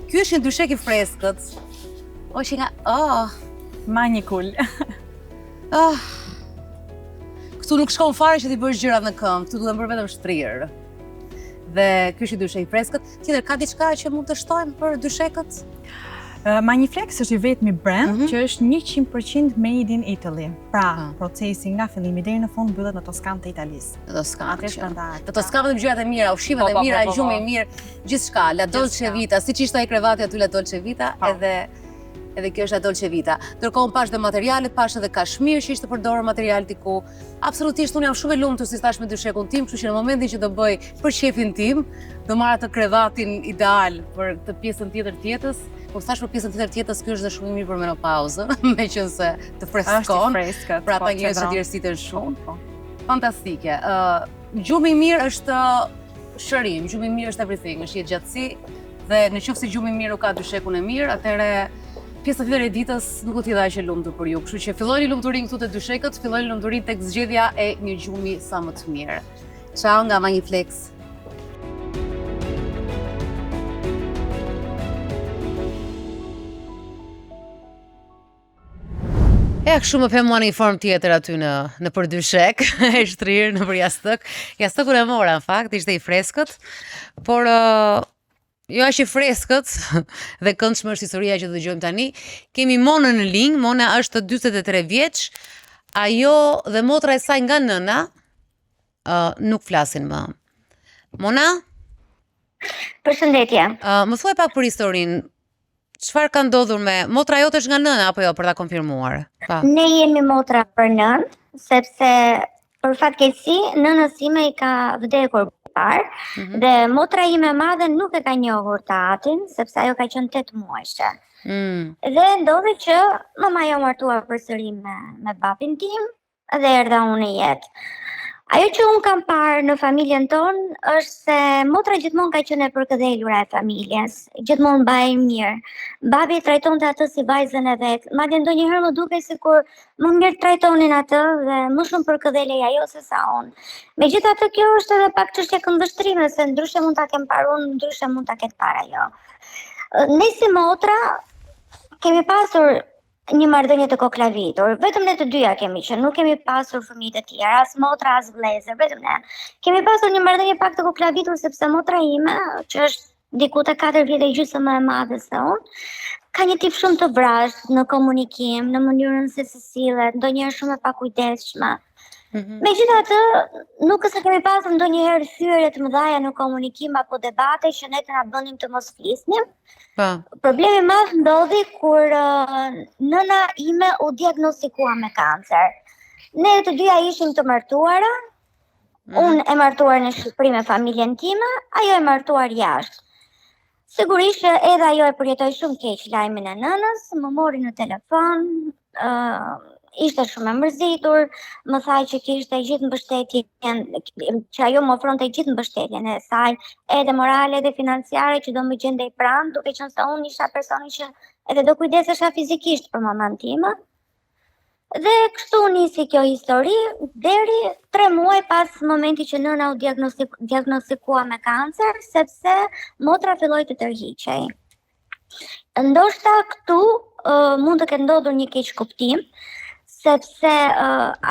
ky është një dyshek i freskët. Është nga Magnikul. Këtu nuk shkon fare që ti bësh gjërat në këmbë, këtu duhet bërë vetëm shtrirë. Dhe ky është i dyshek i freskët. Tjetër ka diçka që mund të shtojmë për dyshekët? Magiflex është i vetmi brand që është 100% made in Italy. Pra, procesi nga fillimi deri në fund mbyllet në Toskanë të Italisë. Në Toskanë. Atë është standard. Në Toskanë vetëm gjërat e mira, ushqimet e mira, gjumë e mirë, gjithçka, la dolce vita, siç ishte ai krevati aty la dolce vita, edhe kjo është la dolce vita. Ndërkohë pash dhe materialet, pash edhe kashmir që ishte përdorur material tiku. Absolutisht unë jam shumë e lumtur si thash me dyshekun tim, kështu që në momentin që do bëj për shefin tim, do marr atë krevatin ideal për këtë pjesën tjetër të jetës. Kur thash për pjesën tjetër të jetës, ky është dhe shumë i mirë për menopauzën, meqense të freskon. Pra pa njerëz që djersiten shumë. Fantastike. Gjumi i mirë është shërim, gjumi i mirë është everything, është jetë gjatësi, dhe nëse gjumi i mirë nuk ka dyshekun e mirë, atëherë pjesa tjetër e ditës nuk do t'i dha aq e lumtur për ju. Kështu që fillojeni lumturinë këtu te dyshekët, fillojeni lumturinë tek zgjedhja e një gjumi sa më të mirë. Ciao nga Magiflex. Kështu më them mua në një formë tjetër aty në përdyshek, e shtrirë në për jastëk. Jastëkun e mora në fakt, ishte i freskët, por jo aq i freskët dhe këndshme është historia që do dëgjojmë tani. Kemi Monën në linjë, Mona është 43 vjeç. Ajo dhe motra e saj nga nëna nuk flasin më. Mona? Përshëndetje. Më thuaj pak për historinë. Çfarë ka ndodhur me motra jote është nga nëna apo jo, për ta konfirmuar? Ne jemi motra për nën, sepse për fatkeqësi nënës ime i ka vdekur parë dhe motra ime e madhe nuk e ka njohur tatin, sepse ajo ka qenë 8 muajshe. Dhe ndodhi që mama jo martua përsëri me babin tim, dhe erdha unë në jetë. Ajo që unë kam parë në familjen tonë është se motra gjithmonë ka qenë e përkëdhelura e familjes, gjithmonë mbahej mirë. Babi trajtonte atë si vajzën e vet. Madje ndonjëherë më dukej sikur më mirë trajtonin atë dhe më shumë përkëdhelej ajo se sa unë. Megjithatë kjo është edhe pak çështje këndvështrimi, se ndryshe mund ta kem parë unë, ndryshe mund ta ketë parë ajo. Ne si motra kemi pasur një marrëdhënie të koklavitur. Vetëm ne të dyja kemi që nuk kemi pasur fëmijë të tjerë, as motra as vëllezër, vetëm ne. Kemi pasur një marrëdhënie pak të koklavitur sepse motra ime, që është diku te 4 vjet e gjysmë më e madhe se unë, ka një tip shumë të vrazhd në komunikim, në mënyrën se si sillet, ndonjëherë shumë e pakujdesshme. Megjithatë, nuk se kemi pasur ndonjëherë thyerje të mëdha në komunikim apo debate që ne të na bënin të mos flisnim. Problemi i madh ndodhi kur nëna ime u diagnostikua me kancer. Ne të dyja ishim të martuara, unë e martuar në Shqipëri me familjen time, ajo e martuar jashtë. Sigurisht edhe ajo e përjetoi shumë keq lajmin e nënës, më mori në telefon, ishte shumë e mërzitur, më tha që kishte gjithë mbështetjen, që ajo më ofronte gjithë mbështetjen e saj, edhe morale edhe financiare, që do më gjendej pranë, duke qenë se unë isha personi që edhe do kujdesesha fizikisht për mamën time. Dhe kështu nisi kjo histori deri 3 muaj pas momenti që nëna u diagnostikua me kancer, sepse motra filloi të tërhiqej. Ndoshta këtu mund të ketë ndodhur një keq kuptim, sepse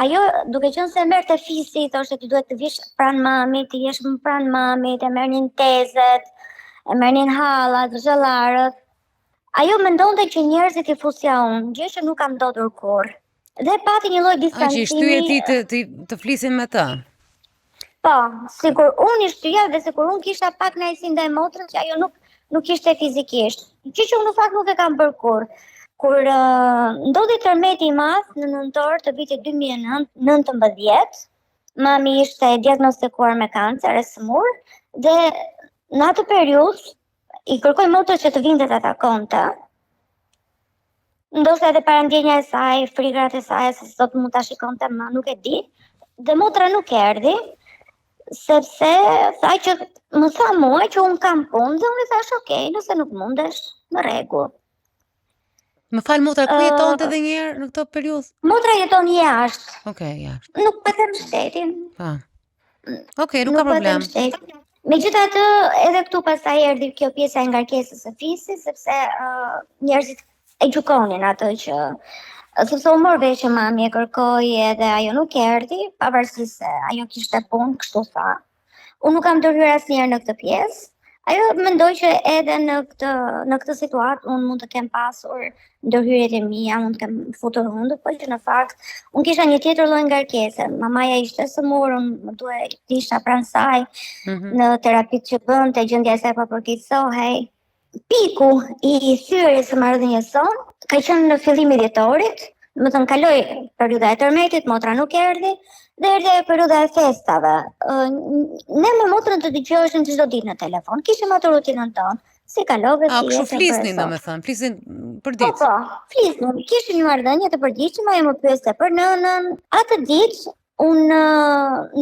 ajo duke qenë se merrte fisi, thoshte ti duhet të vish pranë mamit, të jesh më pranë mamit, e merrnin tezet, e merrnin hallat, zhellarët. Ajo mendonte që njerëzit i fusja unë, gjë që nuk ka ndodhur kurrë. Dhe pati një lloj distancimi. Që i shtyje ti të flisin me të? Po, sikur unë i shtyja dhe sikur unë kisha pak kënaqësi ndaj motrës që ajo nuk ishte fizikisht. Gjë që unë në fakt nuk e kam bërë kurrë. Kur ndodhi tërmeti i madh në nëntor të vitit 2019, mami ishte diagnostikuar me kancer e smur dhe në atë periudhë i kërkoi motrës që të vinte të takonte. Ndoshta edhe parandjenja e saj, frikrat e saj se sot mund ta shikonte më, nuk e di. Dhe motra nuk erdhi, sepse tha që më tha mua që unë kam punë dhe unë i thash okay, nëse nuk mundesh, në rregull. Më fal motra, ku jetonte edhe një herë në këtë periudhë? Motra jeton jashtë. Okej, jashtë. Nuk po them shtetin. Po. Okej, nuk ka problem. Megjithatë, edhe këtu pastaj erdhi kjo pjesa e ngarkesës së fisit, sepse njerëzit e gjukonin atë që sepse u mor vesh që mami e kërkoi edhe ajo nuk erdhi, pavarësisht se ajo kishte punë, kështu tha. Unë nuk kam ndërhyrë asnjëherë në këtë pjesë. Ajo mendoj që edhe në këtë situatë unë mund të kem pasur ndërhyrjet e mia, mund të kem futur hundë, por që në fakt unë kisha një tjetër lloj ngarkese. Mamaja ishte smur, unë duhet të isha pranë saj në terapitë që bënte, gjendja e saj po përkeqësohej. Piku i thyrjes së marrëdhënies sonë ka qenë në fillimin e dhjetorit, do të thënë kaloi periudha e tërmetit, motra nuk erdhi, dhe erdhi periudha e festave. Ne me motrën të dëgjoheshim çdo ditë në telefon, kishim atë rutinën tonë. Si kalove, si kështu flisnin domethënë, flisnin për ditë. Po, flisnin. Kishim një marrëdhënie të përditshme, ajo më pyeste për nënën. Atë ditë unë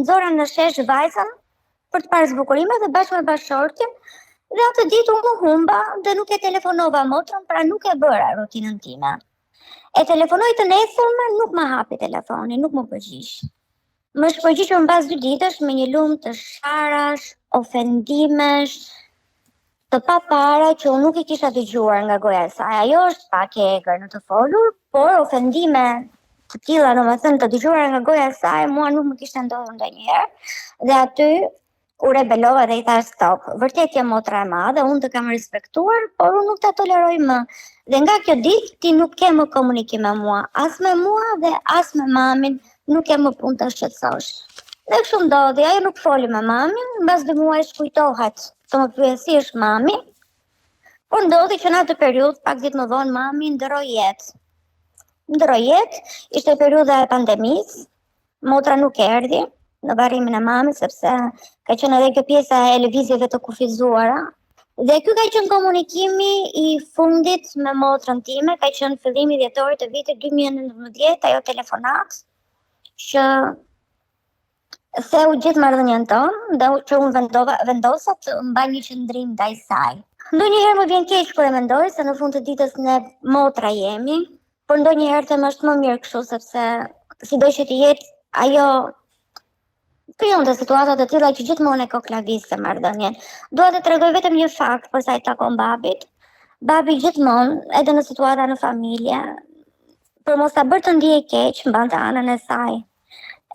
nxora në shesh vajzën për të parë zbukurimet dhe bashkë me bashkëshortin. Dhe atë ditë unë humba dhe nuk e telefonova motrën, pra nuk e bëra rutinën time. E telefonoj të nesërme, nuk më hapi telefoni, nuk më përgjigj. Më shpërgjigjur mbas 2 ditësh me një lumë të sharash, ofendimesh, të papara që unë nuk i kisha dëgjuar nga goja e saj. Ajo është pak e egër në të folur, por ofendime të tilla, domethënë të dëgjuara nga goja e saj, mua nuk më kishte ndodhur ndonjëherë. Dhe aty u rebelova dhe i thash stop. Vërtet jam motra e madhe, unë të kam respektuar, por unë nuk ta toleroj më. Dhe nga kjo ditë ti nuk ke më komunikim me mua, as me mua dhe as me mamin, nuk ke më punë të shqetësosh. Dhe kështu ndodhi, ajo nuk foli me mamin, mbas 2 muaj kujtohet të më pyet si është mami. Por ndodhi që në atë periudhë, pak ditë më vonë, mami ndërroi jetë. Ndërroi jetë, ishte periudha e pandemisë, motra nuk erdhi në varrimin e mamit, sepse ka qenë edhe kjo pjesa e lëvizjeve të kufizuara. Dhe ky ka qenë komunikimi i fundit me motrën time, ka qenë fillimi dhjetorit të vitit 2019, ajo telefonat, që theu gjithë marrëdhënien tonë dhe që unë vendosa të mbaj një qëndrim ndaj saj. Ndonjëherë më vjen keq kur e mendoj se në fund të ditës ne motra jemi, por ndonjëherë them është më mirë kështu sepse sido që të jetë ajo krijon të situata të tilla që gjithmonë e koklaviste marrëdhënien. Dua të tregoj vetëm një fakt për sa i takon babit. Babi gjithmonë, edhe në situata në familje, për mos ta bërë të ndihej keq, mbante anën e saj.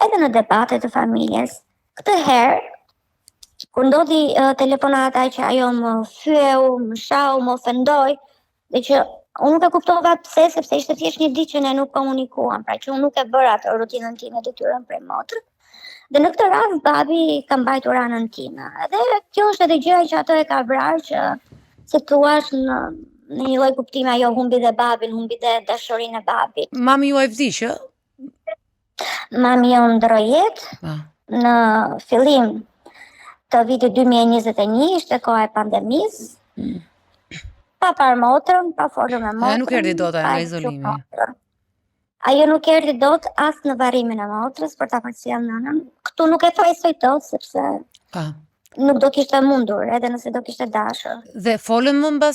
Edhe në debate të familjes. Këtë herë, kur ndodhi telefonata që ajo më fyeu, më shau, më ofendoi, dhe që unë nuk e kuptova pse, sepse ishte thjesht një ditë që ne nuk komunikuam, pra që unë nuk e bëra atë rutinën time detyrën prej motrë. Dhe në këtë rast babi ka mbajtur anën time. Edhe kjo është edhe gjëja që ato e ka vrarë që si thua në një lloj kuptimi ajo humbi dhe babin, humbi dhe dashurinë e babit. Mami juaj vdiq, ë? Mami jonë ndroi jetë Ah. në fillim të vitit 2021, ishte koha e pandemisë. Pa parë motrën, pa folur me motrën. Ajo nuk erdhi dot nga pa izolimi. dëgjuar motrën. Ajo nuk erdhi dot as në varrimin e motrës për ta përcjellë nënën. Këtu nuk e fajsoj dot sepse Ah. nuk do kishte mundur, edhe nëse do kishte dashur. Dhe folën më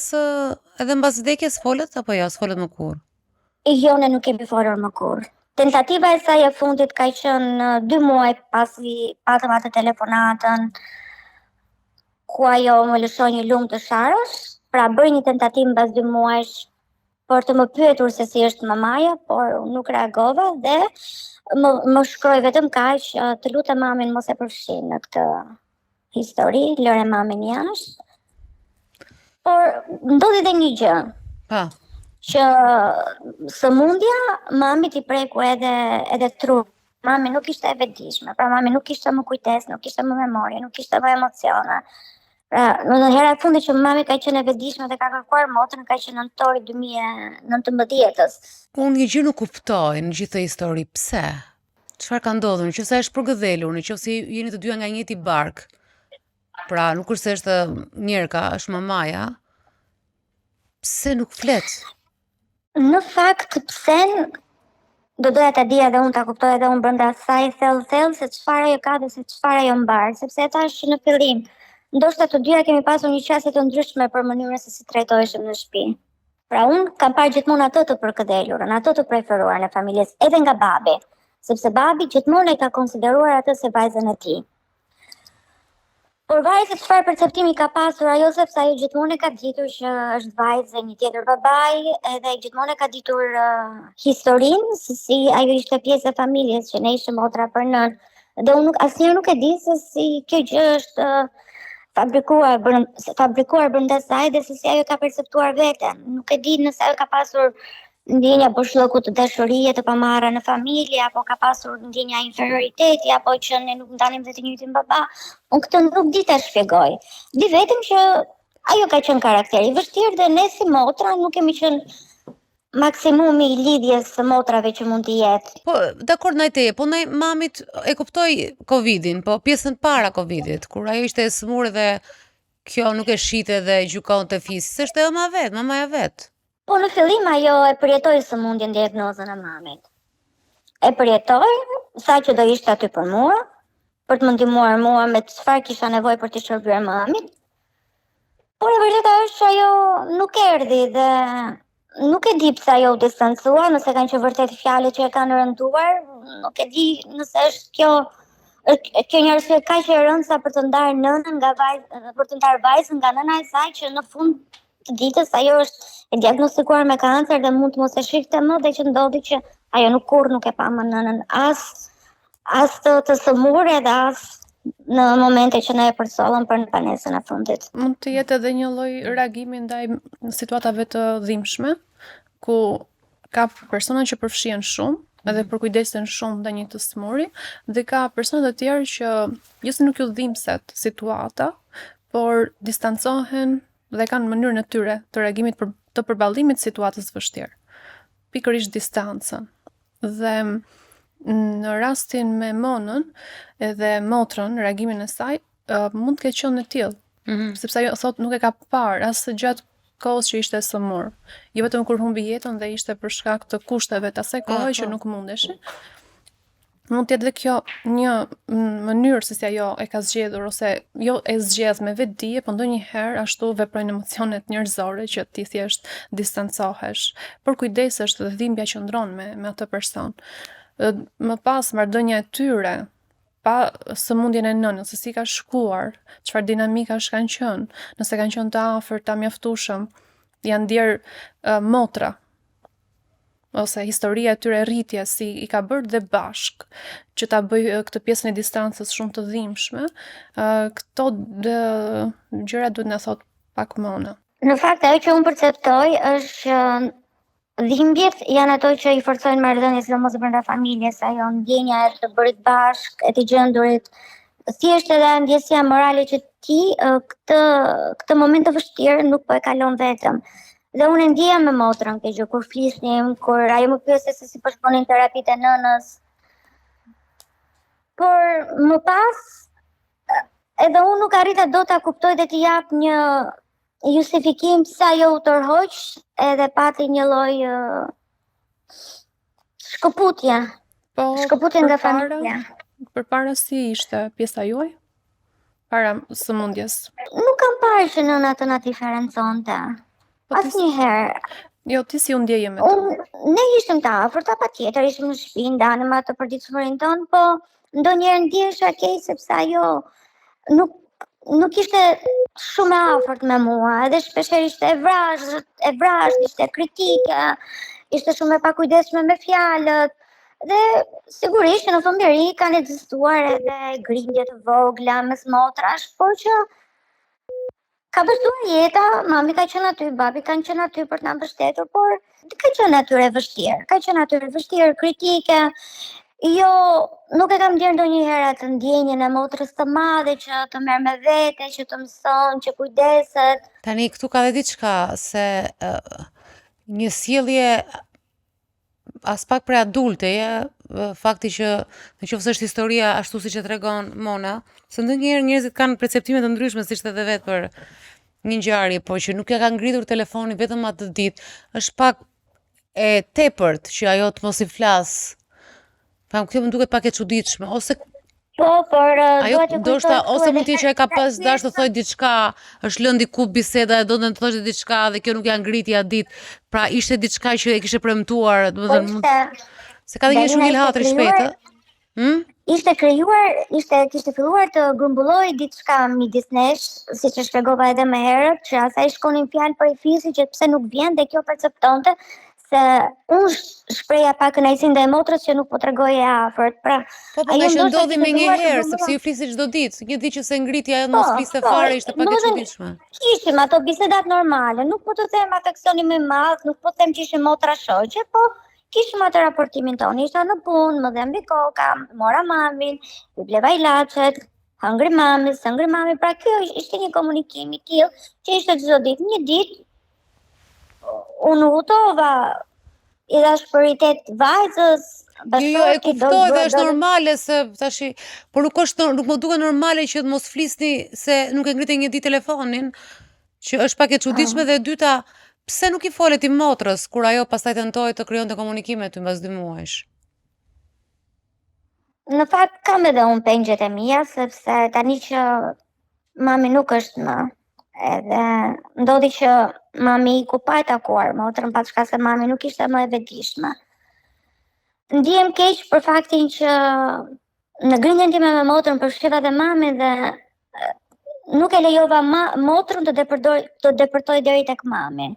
edhe mbas vdekjes folët apo jo, s'folët më kur? Jo, ne nuk kemi folur më kurrë. Tentativa e saj e fundit ka qenë 2 muaj pasi patëm atë telefonatën ku ajo më lëshoi një lumë të sharësh, pra bëri një tentativë mbas 2 muajsh për të më pyetur se si është mamaja, por nuk reagova dhe më shkroi vetëm kaq, të lutem mamin mos e përfshin në këtë histori, lëre mamin jashtë. Por ndodhi edhe një gjë. Pa. Që sëmundja mamit i preku edhe trup. Mami nuk ishte e vetëdijshme, pra mami nuk kishte më kujtesë, nuk kishte më memorie, nuk kishte më emocione. Pra, në hera e fundit që mami ka qenë e vetëdijshme dhe ka kërkuar motrën ka qenë nëntori 2019-s. Unë një gjë nuk kuptoj në gjithë histori, pse? Çfarë ka ndodhur? Nëse është përgëdhelur, nëse jeni të dyja nga njëjti bark. Pra, nuk është se është Njerka, është mamaja. Pse nuk flet? Në fakt, pse do doja ta dija dhe unë ta kuptoj edhe unë brenda saj thellë se çfarë ajo ka dhe se çfarë ajo mbar, sepse thash që në fillim, ndoshta të dyja kemi pasur një qasje të ndryshme për mënyrën se si trajtoheshim në shtëpi. Pra unë kam parë gjithmonë atë të përkëdhelurën, atë të preferuar në familjes, edhe nga babi, sepse babi gjithmonë e ka konsideruar atë se vajzën e tij. Por varet se çfarë perceptimi ka pasur ajo, sepse ajo gjithmonë ka ditur që është vajzë e një tjetër babai, edhe gjithmonë ka ditur historinë, se si ajo ishte pjesë e familjes, që ne ishim motra për nën. Dhe unë asnjëherë nuk e di se si kjo gjë është fabrikuar brenda saj dhe se si ajo ka perceptuar veten. Nuk e di nëse ajo ka pasur ndjenja boshllëku të dashurie të pamarra në familje, apo ka pasur ndjenja inferioriteti, apo që ne nuk ndanim dhe të njëjtin baba. Unë këtë nuk di ta shpjegoj. Di vetëm që ajo ka qenë karakter i vështirë dhe ne si motra nuk kemi qenë maksimumi i lidhjes së motrave që mund të jetë. Po, dakor najteje, po naj mamit e kuptoj Covidin, po pjesën para Covidit, kur ajo ishte e smur dhe kjo nuk e shite dhe gjykon të fisi, se është e mamaja vet. Po në fillim ajo e përjetoi sëmundjen diagnozën e mamit. E përjetoi sa që do ishte aty për mua, për të më ndihmuar mua me çfarë kisha nevojë për të shërbyer mamit. Por e vërteta është që ajo nuk erdhi dhe nuk e di pse ajo u distancua, nëse kanë qenë vërtet fjalët që e kanë rënduar, nuk e di nëse është kjo një arsye kaq e rëndësa për të ndarë nënën nga për të ndarë vajzën nga nëna e saj, që në fund të ditës ajo është e diagnostikuar me kancer dhe mund të mos e shihte më, dhe që ndodhi që ajo nuk e pa më nënën as të sëmurë dhe as në momente që ne e përsollëm për në panesën e fundit. Mund të jetë edhe një lloj reagimi ndaj situatave të dhimbshme, ku ka persona që përfshihen shumë edhe përkujdesen shumë ndaj një të smuri, dhe ka persona të tjerë që jo se nuk ju dhimbset situata, por distancohen dhe kanë mënyrën e tyre të reagimit të përballimit situatës vështirë. Pikërisht distancën. Dhe në rastin me Monën edhe motrën, reagimin e saj mund të ketë qenë në tillë, sepse ajo thot nuk e ka parë as gjatë kohës që ishte sëmur. Jo vetëm kur humbi jetën dhe ishte për shkak të kushteve të asaj kohe që nuk mundeshi. mund të jetë dhe kjo një mënyrë se si ajo e ka zgjedhur ose jo e zgjedh me vetdije, po ndonjëherë ashtu veprojnë emocionet njerëzore që ti thjesht distancohesh. Por kujdesesh dhe dhimbja qëndron me atë person. Më pas marrëdhënia e tyre pa sëmundjen e nënës, se si ka shkuar, çfarë dinamikash kanë qenë, nëse kanë qenë të afërt, të mjaftueshëm, janë ndjer motra ose historia e tyre rritje si i ka bërë dhe bashk që ta bëj këtë pjesën e distancës shumë të dhimbshme, këto gjëra duhet na thot pak Mona. Në fakt, ajo që unë perceptoj është që dhimbjet janë ato që i forcojnë marrëdhënies sidomos brenda familjes, ajo ndjenja e të bërit bashk, e të gjendurit, thjesht edhe ndjesia morale që ti këtë moment të vështirë nuk po e kalon vetëm. Dhe unë e ndjeja me motrën këtë gjë, kur flisnim, kur ajo më pyeste se si po shkonin terapitë e nënës. Por më pas, edhe unë nuk arrita do ta kuptoj dhe t'i jap një justifikim pse ajo u tërhoq edhe pati një lloj shkëputje. Shkëputje nga familja. Përpara si ishte pjesa juaj? Para sëmundjes. Nuk kam parë që nëna të na diferenconte. Asnjëherë. Jo, ti si u ndjeje me to? Ne ishim të afërta patjetër, ishim në shtëpi, ndanim atë përditshmërinë tonë, po ndonjëherë ndjesha keq sepse ajo nuk ishte shumë e afërt me mua, edhe shpeshherë ishte e vrazhd, ishte kritike, ishte shumë e pakujdesshme me fjalët. Dhe sigurisht që në fëmijëri kanë ekzistuar edhe grindje të vogla mes motrash, por që ka vazhduar jeta, mami ka qenë aty, babi kanë qenë aty për të na mbështetur, por ka qenë atyre vështirë, kritike. Jo, nuk e kam ndjerë ndonjëherë atë ndjenjen e motrës të madhe që të merr me vete, që të mëson, që kujdeset. Tani këtu ka dhe diçka se një sjellje as pak për adulteje, fakti që nëse është historia ashtu siç e tregon Mona, se ndonjëherë njerëzit kanë perceptime të ndryshme, siç edhe vetë për një ngjarje, por që nuk ja ka ngritur telefonin vetëm atë ditë, është pak e tepërt që ajo të mos i flas. Pa kjo më duket pak e çuditshme, ose Po, por ajo ndoshta ose mund të jetë që e ka pas dash të thojë diçka, është lënë diku biseda e donte të thoshte diçka dhe kjo nuk ja ngriti atë ditë. Pra ishte diçka që e kishte premtuar, domethënë se ka dhe një shumë hatri shpejtë. Kishte filluar të grumbulloj diçka midis nesh, siç e shpjegova edhe më herët, që asaj shkonin fjalë për fisin që pse nuk vjen dhe kjo perceptonte se unë shpreja pak kënaqësinë ndaj motrës që nuk po tregoje afërt. Pra, po nga që ndodhi me një herë, sepse ju flisi çdo ditë. Një ditë që se ngritja edhe mos fliste fare ishte pak e çuditshme. Kishim ato bisedat normale, nuk po të them atë aksioni më madh, nuk po të them që ishim motra shoqe, po kishim atë raportimin tonë. Isha në punë, më dhe mbi koka, mora mamin, i bleva ilaçet, hëngri mami, s'hëngri mami. Pra kjo ishte një komunikim i tillë që ishte çdo ditë. Një ditë unë hutova, i dash prioritet vajzës. Jo, e kuptoj dhe është normale se tashi, por nuk më duket normale që të mos flisni se nuk e ngritej një ditë telefonin, që është pak e çuditshme dhe e dyta, pse nuk i folet i motrës kur ajo pastaj tentoi të krijonte komunikime ty mbas 2 muajsh? Në fakt kam edhe unë pengjet e mia, sepse tani që mami nuk është më, edhe ndodhi që mami i ku pa e takuar motrën, pa çka se mami nuk ishte më e vetëdijshme. Ndihem keq për faktin që në grindjen time me motrën përfsheva dhe mamin dhe nuk e lejova motrën të depërtoj deri tek mami.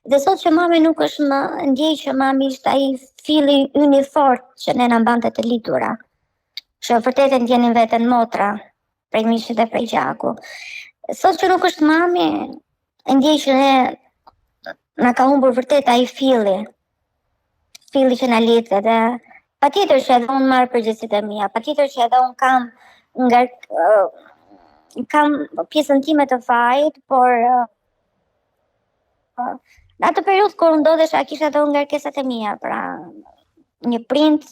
Dhe sot që mami nuk është më, ndjej që mami ishte ai fili yni fort që ne na mbante të lidhura. Që vërtet e ndjenin veten motra, prej mishit dhe prej gjaku. Sot që nuk është mami, ndjej që na ka humbur vërtet ai fili që na lidh, dhe patjetër që edhe unë marr përgjegjësitë e mia, patjetër që edhe unë kam pjesën time të fajit, por në atë periudhë kur ndodhesha kisha edhe unë ngarkesat e mia, pra një prind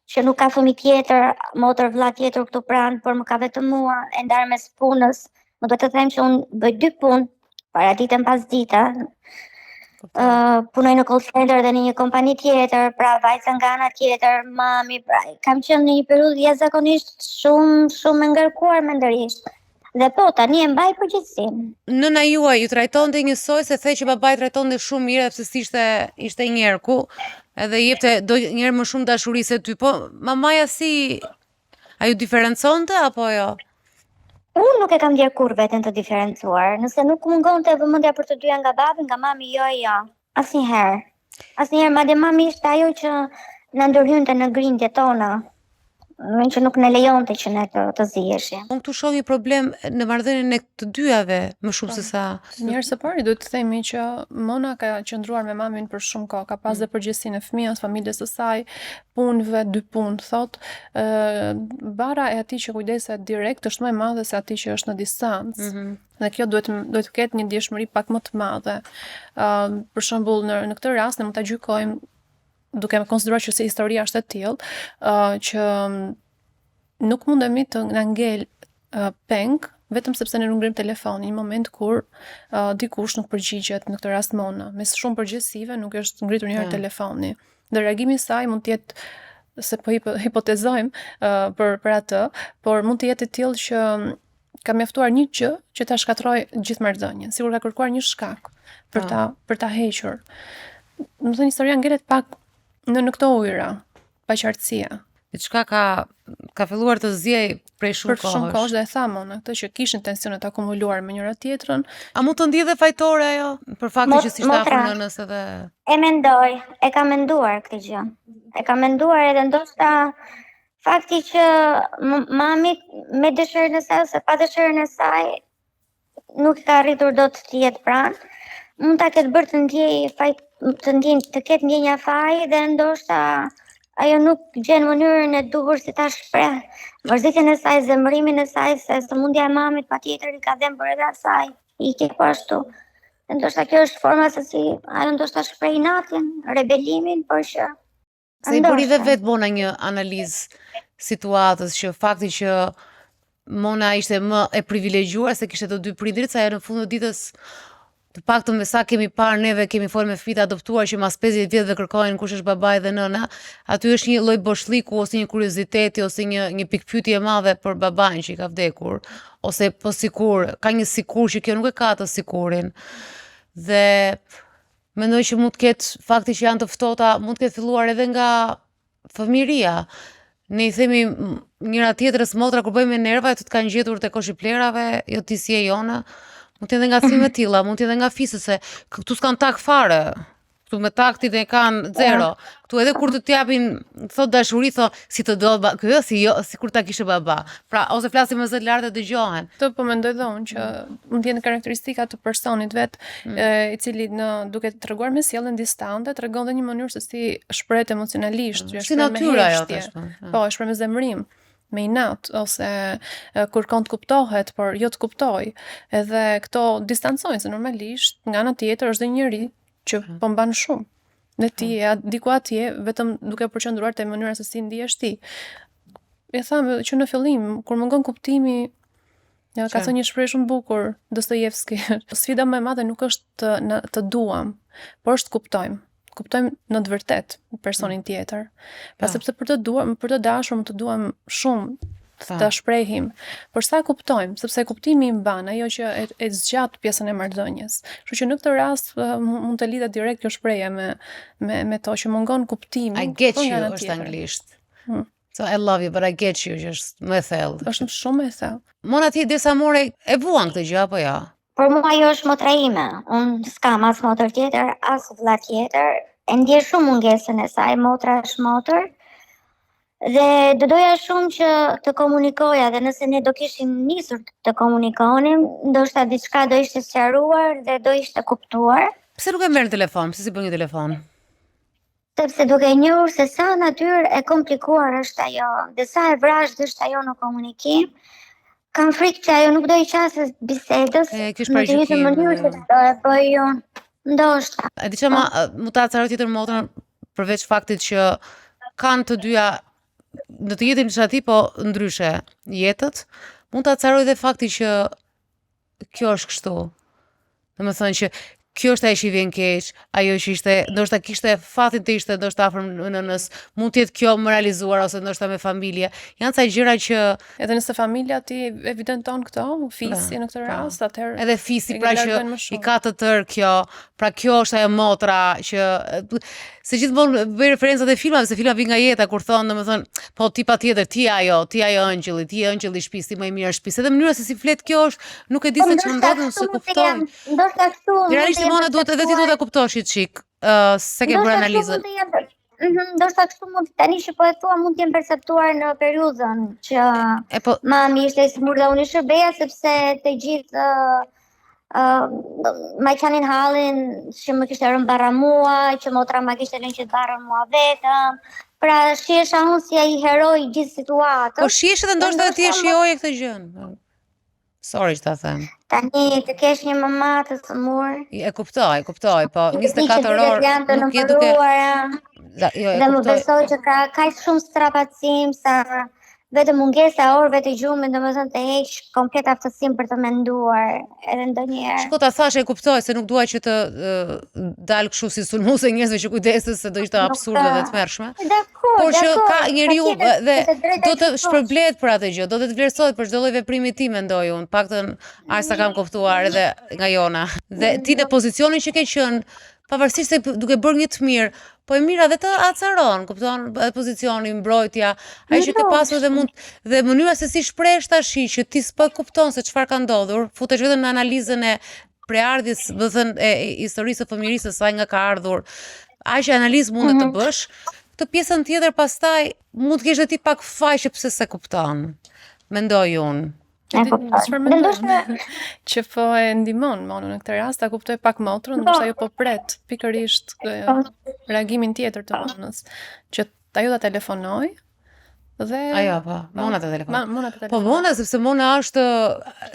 që nuk ka fëmijë tjetër, motër vëlla tjetër këtu pranë, por më ka vetëm mua, e ndar mes punës. Më duhet të them që unë bëj 2 punë, para ditën pas dita. punoj në call center dhe në një kompani tjetër, pra vajza nga ana tjetër, mami, pra kam qenë në një periudhë jashtëzakonisht shumë e ngarkuar mendërisht. Dhe po, tani e mbaj përgjegjësinë. Nëna juaj ju trajtonte njësoj se the që babai trajtonte shumë mirë sepse ishte i njerku, edhe jepte njëherë më shumë dashuri se ty. Po mamaja a ju diferenconte apo jo? Unë nuk e kam ndjerë kur veten të diferencuar. Nëse nuk mungonte vëmendja për të dyja nga babi, nga mami, jo. Asnjëherë. Asnjëherë, madje mami ishte ajo që na ndërhynte në grindjet tona. Që nuk në lejonte që ne të ziheshim. Unë këtu shoh një problem në marrëdhënien e të dyjave më shumë se sa. Njërë së pari duhet të themi që Mona ka qëndruar me mamin për shumë kohë, ka pas dhe përgjegjësinë e fëmijës, familjes së saj, punëve, 2 punë, thot. Bara e atij që kujdeset direkt është më e madhe se atij që është në distancë. Dhe kjo duhet të ketë një ndjeshmëri pak më të madhe. Për shembull, në këtë rast ne mund ta gjykojmë duke konsideruar që se historia është e tillë që nuk mundemi të na ngel peng vetëm sepse ne nuk ngrim telefonin në një moment kur dikush nuk përgjigjet, në këtë rast Mona. Mes shumë përgjegjësive nuk është ngritur njëherë telefoni. Dhe reagimi i saj mund të jetë, se po hipotezojmë për atë, por mund të jetë i tillë që ka mjaftuar një gjë që ta shkatroj gjithë marrëdhënien. Sigur ka kërkuar një shkak për ta hequr. Do të thënë historia ngelet pak në këto ujëra, paqartësia. Diçka ka filluar të zjej prej shumë kohësh. Për shumë kohësh dhe e tha Mona këtë që kishin tensionet akumuluar me njëra tjetrën. A mund të ndjedhe fajtore ajo për faktin që si afër nënës edhe E mendoj, e kam menduar këtë gjë. E kam menduar edhe ndoshta fakti që mami me dëshirën e saj ose pa dëshirën e saj nuk ka arritur dot të jetë pranë, mund ta ketë bërë të ketë ndjenja faji dhe ndoshta ajo nuk gjen mënyrën e duhur si ta shpreh vazhditjen e saj, zemërimin e saj, se sëmundja e mamit patjetër i ka dhënë për edhe asaj, i ke po ashtu. Dhe ndoshta kjo është forma se si ajo ndoshta shpreh inatin, rebelimin, por që se i bëri dhe vetë Mona një analizë situatës që fakti që Mona ishte më e privilegjuar se kishte të dy prindrit, sa ajo në fund të ditës të paktën me sa kemi parë neve, kemi folur me fëmijët adoptuar që mas 50 vjetëve kërkojnë kush është babai dhe nëna, aty është një lloj boshliku ose një kurioziteti ose një pikpyetje e madhe për babain që i ka vdekur, ose po sikur, ka një sikur që kjo nuk e ka të sikurin. Dhe mendoj që mund të ketë fakti që janë të ftohta, mund të ketë filluar edhe nga fëmijëria. Ne i themi njëra tjetrës motra kur bëjmë nerva, të kanë gjetur te koshiplerave, jo ti si e jona. Mund të jetë nga thime tilla, mund të jetë nga fisës, se këtu s'kan tak fare. Këtu me taktin e kanë zero. Këtu edhe kur të t'japin, thot dashuri, thot si të do, kjo si kur ta kishe baba. Pra, ose flasim me zë lartë e dëgjohen. Të po mendoj dhe unë që mund të jenë karakteristika të personit vetë, i cili duke të treguar me sjelljen distante, tregon dhe një mënyrë se si shprehet emocionalisht, si natyra ajo tashmë. Po, shpreh me zemërim, me inat, ose kërkon të kuptohet, por jo të kuptoj. Edhe këto distancojnë, se normalisht nga ana tjetër është dhe njëri që po mban shumë. Dhe ti diku atje vetëm duke përqendruar te mënyra se si ndihesh ti. E thamë që në fillim, kur mungon kuptimi, ka thënë një shprehje shumë bukur Dostojevski. Sfida më e madhe nuk është të duam, por është të kuptojmë. Kuptojmë në të vërtet personin tjetër. Pra sepse për të dashur, më të duam shumë të shprehim, por sa kuptojmë, sepse kuptimi i mban ajo që e zgjat pjesën e marrëdhënies. Kështu që në këtë rast mund të lidhet direkt kjo shprehje me to që mungon kuptimi. I get you është anglisht. So I love you, but I get you, që është më e thellë. Është shumë e thellë. Mona ti desa more e vuan këtë gjë apo jo? Por mua ajo është motra ime. Unë s'kam as motër tjetër, as vëlla tjetër. E ndjej shumë mungesën e saj, motra është motër. Dhe do doja shumë që të komunikoja, dhe nëse ne do kishim nisur të komunikonim, ndoshta diçka do ishte sqaruar dhe do ishte kuptuar. Pse nuk e merr në telefon? Pse si bën një telefon? Sepse duke njohur se sa natyrë e komplikuar është ajo, dhe sa e vrazhd është ajo në komunikim, kam frikë që ajo nuk do i qasë bisedës në të njëjtën mënyrë që do e bëj unë. Ndoshta. E di që mund ta acaroj tjetër motrën përveç faktit që kanë të dyja në të jetën që ati, po ndryshe jetët, mund të acaroj dhe fakti që kjo është kështu. Dhe më thënë që kjo është ajo që i vjen keq, ajo që ishte, ndoshta kishte fatin të ishte ndoshta afër nënës, mund të jetë kjo më realizuar ose ndoshta me familje. Janë ca gjëra që Edhe nëse familja ti evidenton këto, fisi në këtë rast, atëherë edhe fisi e pra që largojnë më i shumë. ka të tërë kjo, pra kjo është ajo motra që se gjithmonë bëj referencat e filmave, se filma vi nga jeta kur thonë, domethënë, po ti patjetër, ti ajo ëngjëlli, ti ëngjëlli i shtëpisë, ti më i mirë i shtëpisë. Edhe mënyra se si flet kjo është, nuk e di se ç'ndodhet, se kuptoj. Ndoshta kështu. Realisht Mona duhet edhe ti duhet ta kuptosh i çik, se ke bërë analizën. Ndoshta kështu mund tani që po e thua mund të jem perceptuar në periudhën që E po, mami ishte i smur dhe unë i shërbeja sepse të gjithë ma qanin hallin që më kishte rënë barra mua, që motra ma kishte lënë që të barrën mua vetëm. Pra shihesha unë si ai heroi i gjithë situatës. po shihesh edhe ndoshta ti e shijoje këtë gjën. Sorry që ta them. Tani të kesh një mama të smur. E kuptoj, po 24 orë nuk je duke jo, e Dhe më kuptoj. besoj që ka kaq shumë strapacim sa vetëm mungesa e orëve të gjumit, domethënë të heq komplet aftësinë për të menduar edhe ndonjëherë. Shko ta thash e kuptoj se nuk dua që të dal kështu si sulmuese njerëzve që kujdeset se do ishte absurde dhe tmerrshme. Dakor, Por që dakor, ka njeriu patjetër, dhe të drejtë do të kështu. shpërblet për atë gjë, do të vlerësohet për çdo lloj veprimi tim mendoj unë, paktën aq sa kam kuptuar edhe nga Jona. Dhe ti në pozicionin që ke qenë, pavarësisht se duke bërë një të mirë, po e mira dhe të acaron, kupton, pozicioni, mbrojtja, ai që ke pasur dhe mund dhe mënyra se si shprehesh tash që ti s'po e kupton se çfarë ka ndodhur, futesh vetëm në analizën e preardhjes, do të thënë e historisë së fëmijërisë së saj nga ka ardhur. Aq analizë mundet të bësh. Këtë pjesën tjetër pastaj mund të kesh edhe ti pak faj që pse se kupton. Mendoj unë. Çfarë mendon? Që po e ndihmon Monën në këtë rast, ta kuptoj pak motrën, ndoshta ajo po pret pikërisht reagimin tjetër të Monës, që ajo ta telefonoj dhe Ajo po, Mona të telefon. Mona të Po telefon. Mona sepse Mona është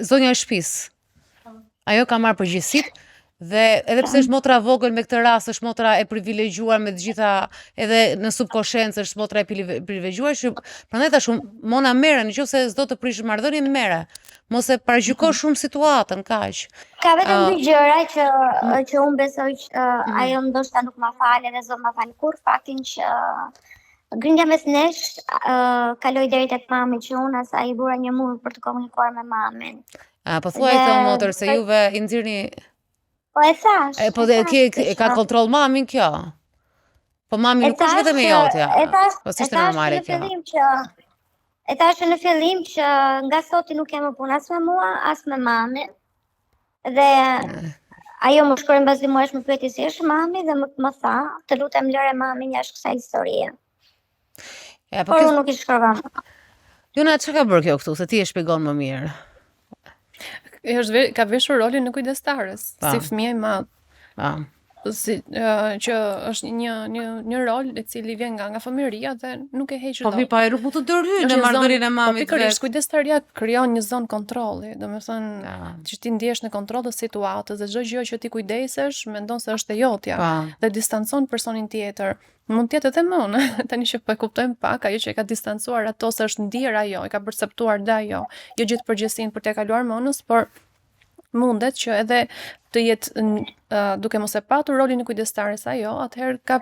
zonja e shtëpisë. Ajo ka marrë përgjegjësitë dhe edhe pse është motra e vogël me këtë rast është motra e privilegjuar me të gjitha edhe në subkonsciencë është motra e privilegjuar që prandaj tash Mona merre nëse s'do të prish marrëdhënie merre. Mos e paragjyko shumë situatën kaq. Ka vetëm dy gjëra që unë besoj që ajo ndoshta nuk ma fal edhe zot ma fal kur faktin që grindja mes nesh kaloi deri tek mami që unë asaj i bura një muj për të komunikuar me mamin. Po thuaj këtë motër se juve i nxirni. Po e thash. Po dhe ka kontroll mamin kjo. Po mami nuk është vetëm e jotja. Po si ishte normale kjo. E thash në fillim që nga soti nuk kemë punë as me mua, as me mamin. Dhe ajo më shkruaj mbas muajsh më pyeti si është mami dhe më tha, të lutem lëre mamin jashtë kësaj historie. Ja, Por unë nuk i shkrova. Jona, çka ka bërë kjo këtu, se ti e shpjegon më mirë. Ka veshur rolin në kujdestarës, si fëmijë i madh. Si që është një rol i cili vjen nga fëmijëria dhe nuk e heq Po dot. pa nuk mund të ndërhyjë në marrëdhënien e mamit. Po pikërisht kujdestaria krijon një zonë kontrolli, domethënë që ti ndihesh në kontroll të situatës dhe çdo gjë që ti kujdesesh mendon se është e jotja dhe distancon personin tjetër. Mund të jetë edhe Mona, tani që po e kuptojmë pak, ajo që e ka distancuar ato se është ndier ajo, e ka perceptuar dhe ajo, jo gjithë përgjegjësinë për t'ia kaluar Monës, por mundet që edhe të jetë duke mos e patur rolin e kujdestares ajo, atëherë ka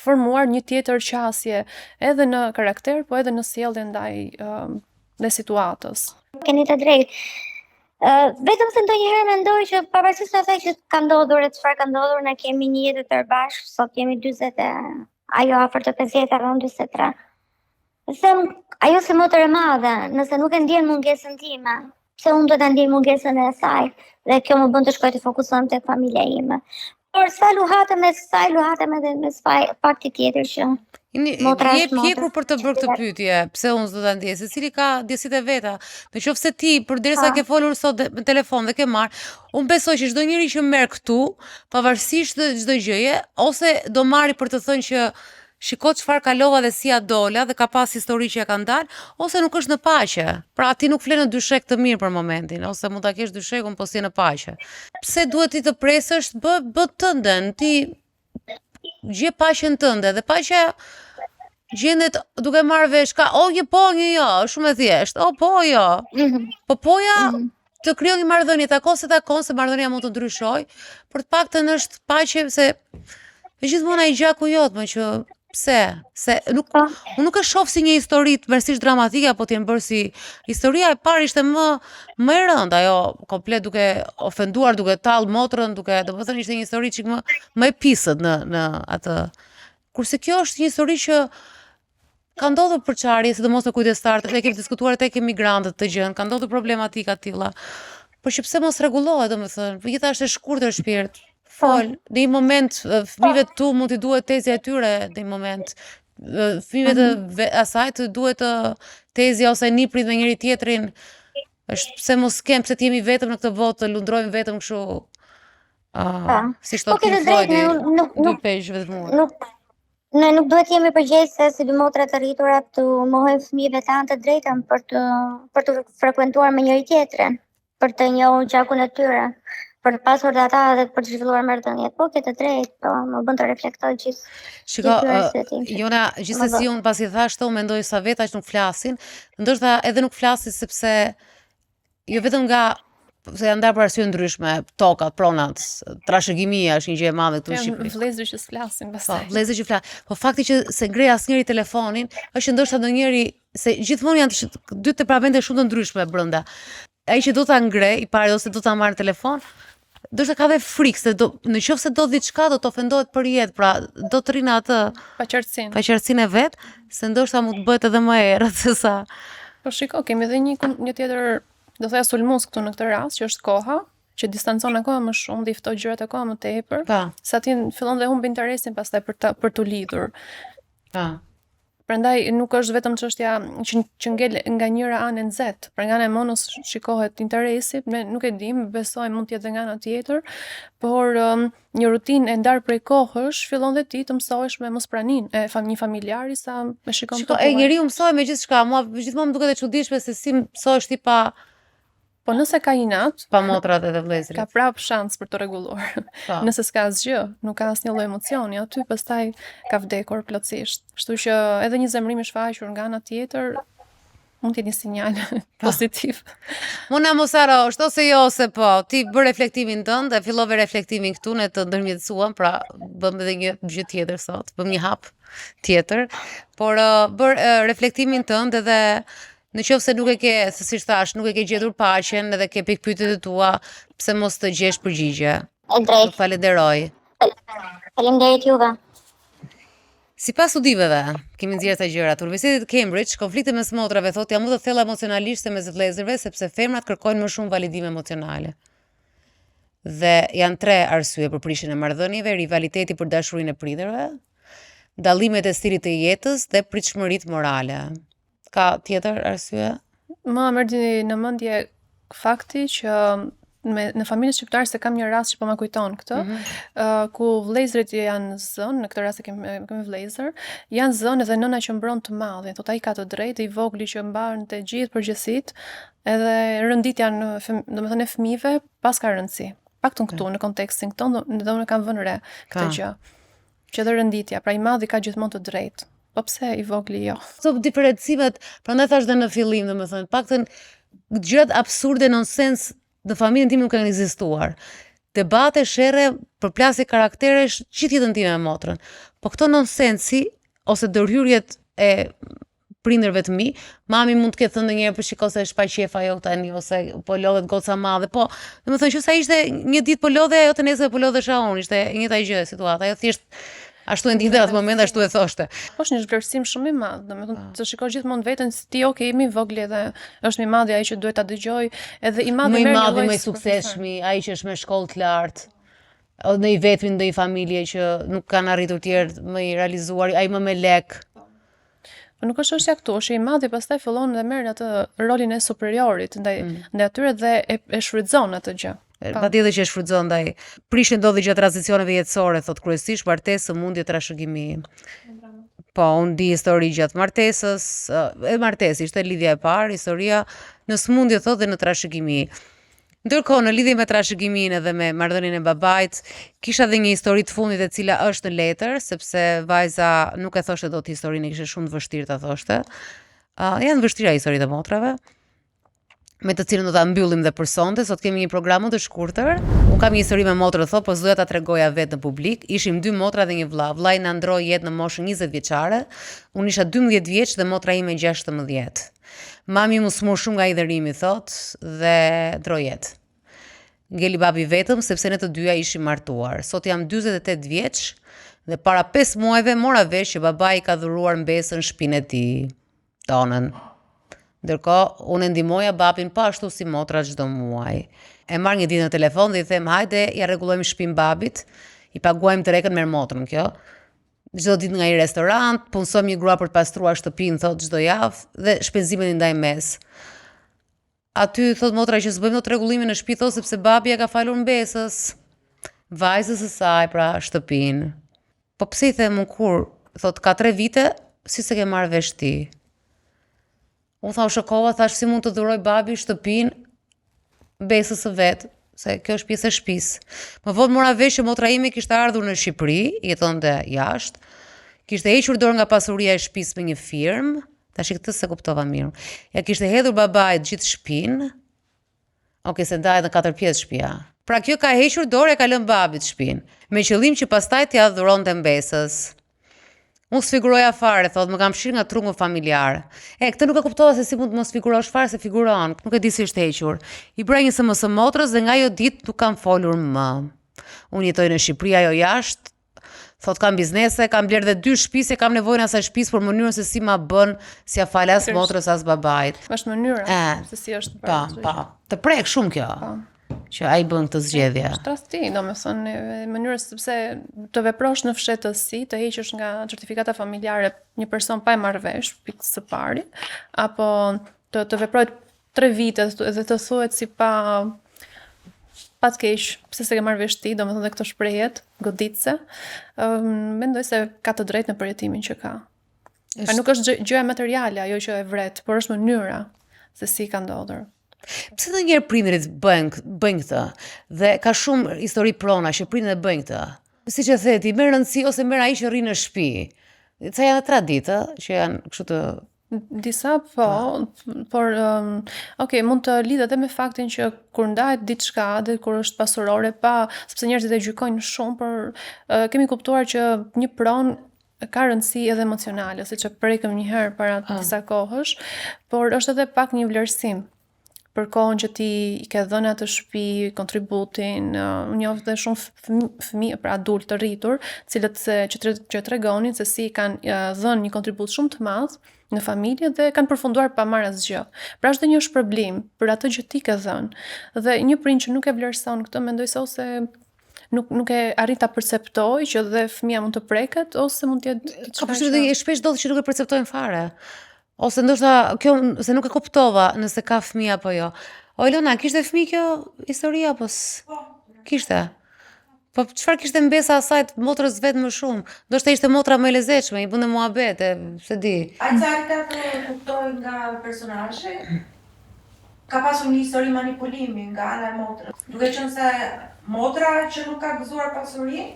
formuar një tjetër qasje edhe në karakter, po edhe në sjellje ndaj situatës. Keni të drejtë. Vetëm se ndonjëherë mendoj që pavarësisht asaj që ka ndodhur e çfarë ka ndodhur, ne kemi një jetë të tërë bashkë, sot jemi 40 ajo afër të 50 apo 43. Them ajo se motër e madhe, nëse nuk e ndjen mungesën time, pse unë do ta ndjej mungesën e saj dhe kjo më bën të shkoj të fokusohem tek familja ime. Por sa luhatem me saj, luhatem edhe me fakti tjetër që je pjekur për të bërë këtë pyetje, pse unë s'do ta ndjej, secili ka ndjesitë e veta. Nëse ti përderisa ke folur sot në telefon dhe ke marr, unë besoj që çdo njeri që merr këtu, pavarësisht çdo gjëje, ose do marri për të thënë që shiko çfarë kalova dhe si ja dola dhe ka pas histori që ja ka ndal, ose nuk është në paqe. Pra ti nuk flen në dyshek të mirë për momentin, ose mund ta kesh dyshekun po si në paqe. Pse duhet ti të presësh, bë tënden, ti gje paqen tënde dhe paqja gjendet duke marrë vesh ka, o një po, një jo, shumë e thjesht, o po, jo. Po poja të krijon një marrëdhënie, takon se marrëdhënia mund të ndryshojë, për të paktën është paqe se gjithmonë ai gjaku jot, më që pse? Se unë nuk e shoh si një histori tmerrsisht dramatike, apo t'jem bërë si historia e parë ishte më e rëndë, ajo komplet duke ofenduar, duke tallë motrën, domethënë ishte një histori çik më e pisët në atë. Kurse kjo është një histori që ka ndodhur përçarje, sidomos në kujdestarët, e kemi diskutuar tek emigrantët të gjën, ka ndodhur problematika të tilla. Por që pse mos rregullohet, domethënë, gjithashtu është shkurtër shpirt. Fol, në një moment fëmijëve tu mund t'i duhet tezja e tyre, në një moment fëmijëve të asaj të duhet tezja ose niprit me njëri tjetrin. Është pse mos pse t'jemi vetëm në këtë botë, të lundrojmë vetëm kështu. Si thot Pink Floyd, dy peshë vetëm. Ne nuk duhet jemi përgjegjëse si dy motra të rritura të mohojnë fëmijëve tanë të drejtën për të frekuentuar me njëri tjetrin, për të njohur gjakun e tyre, për të pasur dhe ata dhe për të zhvilluar marrëdhëniet. Po ke të drejtë, po më bën të reflektoj gjithë. Shiko, Jona, gjithsesi unë pasi thash të, unë mendoj sa vetë aq nuk flasin, ndoshta edhe nuk flasin sepse jo vetëm nga se janë ndarë për arsye ndryshme, tokat, pronat, trashëgimia është një gjë e madhe këtu në Shqipëri. Vëllezër që s'flasin pastaj. Po, vëllezër që flasin. Po fakti që se ngrej asnjëri telefonin, është ndoshta ndonjëri se gjithmonë janë dy temperamente shumë të ndryshme brenda. Ai që do ta ngrej, i pari ose do ta marrë telefon, ndoshta ka dhe frikë se nëse do diçka do të ofendohet për jetë, pra do të rinë atë paqartësinë e vet, se ndoshta mund të bëhet edhe më e errët se sa. Po shiko, kemi edhe një tjetër, do thoya sulmues këtu në këtë rast, që është koha, që distancon akoma më shumë, dhe i ftoj gjërat akoma më tepër. Sa ti fillon dhe humb interesin pastaj për të lidhur. Prandaj nuk është vetëm çështja që ngel nga njëra anë nxehtë, për nga ana e monës shikohet interesi, ne nuk e dim, besoj mund të jetë nga ana tjetër, por një rutinë e ndar prej kohësh fillon dhe ti të mësohesh me mospraninë e një familjari sa me shikon të e njeriu mësohet me gjithçka, mua gjithmonë më duket e çuditshme se si mësohesh ti pa. Po nëse ka inat, pa motrat edhe vëllezërit, ka prap shans për të rregulluar. Nëse s'ka asgjë, nuk ka asnjë lloj emocioni, aty pastaj ka vdekur plotësisht. Kështu që edhe një zemrim i shfaqur nga ana tjetër mund të jetë një sinjal pozitiv. Mona mos harrosh, ose jo ose po, ti bë reflektimin tënd, e fillove reflektimin këtu, ne të ndërmjetësuam, pra bëm edhe një gjë tjetër sot, bëm një hap tjetër, por bër reflektimin tënd edhe në qoftë se nuk e ke, se si thash, nuk e ke gjetur paqen edhe ke pikpyetjet e tua, pse mos të gjesh përgjigje? E drejtë. Falenderoj. Faleminderit juve. Sipas studimeve, kemi nxjerrë këto gjëra. Universiteti Cambridge, konfliktet mes motrave thotë janë më të thella emocionalisht se mes vëllezërve, sepse femrat kërkojnë më shumë validim emocionale. Dhe janë 3 arsye për prishjen e marrëdhënieve: rivaliteti për dashurinë e prindërve, dallimet e stilit të jetës dhe pritshmëritë morale. Ka tjetër arsye? Më merr në mendje fakti që në familjen shqiptare, se kam një rast që po më kujton këtë, ku vëllezërit janë zënë, në këtë rast kemi vëllezër, janë zënë edhe nëna që mbron të madhin, thotë ai ka të drejtë, i vogli që mban të gjithë përgjegjësitë, edhe rënditja domethënë e fëmijëve pas ka rëndësi. Paktën këtu në kontekstin këtu, unë kam vënë re këtë gjë. Që edhe rënditja, pra i madhi ka gjithmonë të drejtë. Po pse i vogli jo? Këto diferencimet, prandaj thash dhe në fillim, domethënë, paktën gjërat absurde nonsens në familjen time nuk kanë ekzistuar. Debate, sherrë, përplasje karakteresh, gjithë jetën time me motrën. Po këto nonsensi ose ndërhyrjet e prindërve të mi, mami mund të ketë thënë ndonjëherë për shikoj se është pa qef ajo tani, ose po lodhet goca madhe, po domethënë që sa ishte një ditë po lodhe ajo, të nesër po lodhesha unë, ishte e njëjta gjë situata, ajo thjesht ashtu e ndihte atë moment, ashtu e thoshte. Po është një zhvlerësim shumë i madh, domethënë të shikosh gjithmonë veten si ti, okay, jemi vogël edhe është më i madhi ai që duhet ta dëgjoj, edhe i madhi më i madhi, më i suksesshëm, ai që është me shkollë të lartë. Në i vetmi ndonjë familje që nuk kanë arritur tjerë më i realizuar, ai më me lek. Po nuk është çështja këtu, është i madhi, pastaj fillon dhe merr atë rolin e superiorit ndaj atyre dhe e shfrytëzon atë gjë. Patjetër që e shfrytëzon ndaj. Prishje ndodhi gjatë tranzicioneve jetësore, thot kryesisht martesë, sëmundje, trashëgimi. Po, unë di histori gjatë martesës, martesi ishte lidhja e parë, historia në sëmundje thot dhe në trashëgimi. Ndërkohë në lidhje me trashëgimin edhe me marrëdhënien e babait, kisha edhe një histori të fundit e cila është në letër, sepse vajza nuk e thoshte dot historinë, kishte shumë të vështirë ta thoshte. Janë vështira historitë e motrave. me të cilën do ta mbyllim dhe për sonte. Sot kemi një program të shkurtër. Unë kam një histori me motrë po s'doja ta tregoja vetë në publik. Ishim 2 motra dhe një vlla. Vllai na ndroi jetë në moshën 20 vjeçare. Unë isha 12 vjeç dhe motra ime 16. Mami mu smur shumë nga idhërimi, thot, dhe ndroi jetë. Ngeli babi vetëm sepse ne të dyja ishim martuar. Sot jam 48 vjeç dhe para 5 muajve mora vesh që babai ka dhuruar mbesën shtëpinë e tij, tonën. Ndërkohë, unë ndihmoja babin pa ashtu si motra çdo muaj. E marr një ditë në telefon dhe i them, hajde, ja rregullojmë shtëpinë babit, i paguajmë trekën me motrën kjo. Çdo ditë nga një restorant, punsojmë një grua për të pastruar shtëpinë, thot çdo javë dhe shpenzimet i ndaj mes. Aty thot motra që s'bëjmë dot rregullimin në shtëpi, thot sepse babi ja ka falur mbesës. Vajzës së saj, pra shtëpinë. Po pse i them unë kur, thot ka 3 vite, si se ke marrë vesh ti? Unë tha u shokova, thash si mund të dhuroj babi shtëpinë besës së vetë, se kjo është pjesë e shtëpisë. Më vonë mora vesh që motra ime kishte ardhur në Shqipëri, jetonte jashtë, kishte hequr dorë nga pasuria e shtëpisë me një firmë, tash këtë se kuptova mirë. Ja kishte hedhur babait gjithë shtëpinë. Okej, se ndahet në 4 pjesë shtëpia. Pra kjo ka hequr dorë e ka lënë babit shtëpinë, me qëllim që pastaj t'ia dhuronte mbesës. Unë sfiguroja fare, thot, më kam shirë nga trungu familjar. Këtë nuk e kuptova se si mund të mos figurosh fare, se figuron, nuk e di si është hequr. I bëra një SMS motrës dhe nga jo ditë nuk kam folur më. Unë jetoj në Shqipëri, ajo jashtë, thot kam biznese, kam blerë dhe 2 shtëpisë, kam nevojën asaj shtëpisë për mënyrën se si ma bën, si a fal as motrës as babait. Është mënyra se si është bërë. Pa. Të prek shumë kjo. Që ai bën këtë zgjedhje. Trasti, domethënë mënyra sepse të veprosh në fshehtësi, të heqësh nga certifikata familjare një person pa e marrë vesh, pikë së pari, apo të veprojë 3 vite dhe të thuhet si pa të keq, pse se ke marrë vesh ti, domethënë këto shprehjet goditse, mendoj se ka të drejtë në përjetimin që ka. Nuk është gjëja materiale ajo që e vret, por është mënyra se si ka ndodhur. Pse të njerë prindrit bëjnë këtë? Dhe ka shumë histori prona që prindrit bëjnë këtë. Si që theti, merë rëndësi ose merë ai që rri në shtëpi. Ca janë traditë që janë kështu të... Disa po, por mund të lidhet edhe me faktin që kur ndahet diçka dhe kur është pasurore sepse njerëzit e gjykojnë shumë, por kemi kuptuar që një pronë ka rëndësi edhe emocionale, siç e prekëm një herë para disa kohësh, por është edhe pak një vlerësim për kohën që ti i ke dhënë atë shtëpi, kontributin, njoh dhe shumë fëmijë për adult të rritur, cilët që tregonin se si kanë dhënë një kontribut shumë të madh në familje dhe kanë përfunduar pa marrë asgjë. Pra është një shpërblim për atë që ti ke dhënë. Dhe një prind që nuk e vlerëson këtë, mendoj se ose nuk e arrin ta perceptoj që dhe fëmia mund të preket ose mund të jetë shpesh ndodh që nuk e perceptojnë fare. Ose ndoshta kjo se nuk e kuptova nëse ka fëmijë apo jo. O Elona, kishte fëmijë kjo historia apo kishte? Po çfarë kishte mbesa asaj motrës vetë më shumë? Ndoshta ishte motra më e lezetshme, i bënte muhabet, se di. Ai çfarë kuptoi nga personazhi? Ka pasur një histori manipulimi nga ana e motrës. Duke qenë se motra që nuk ka gëzuar pasuri,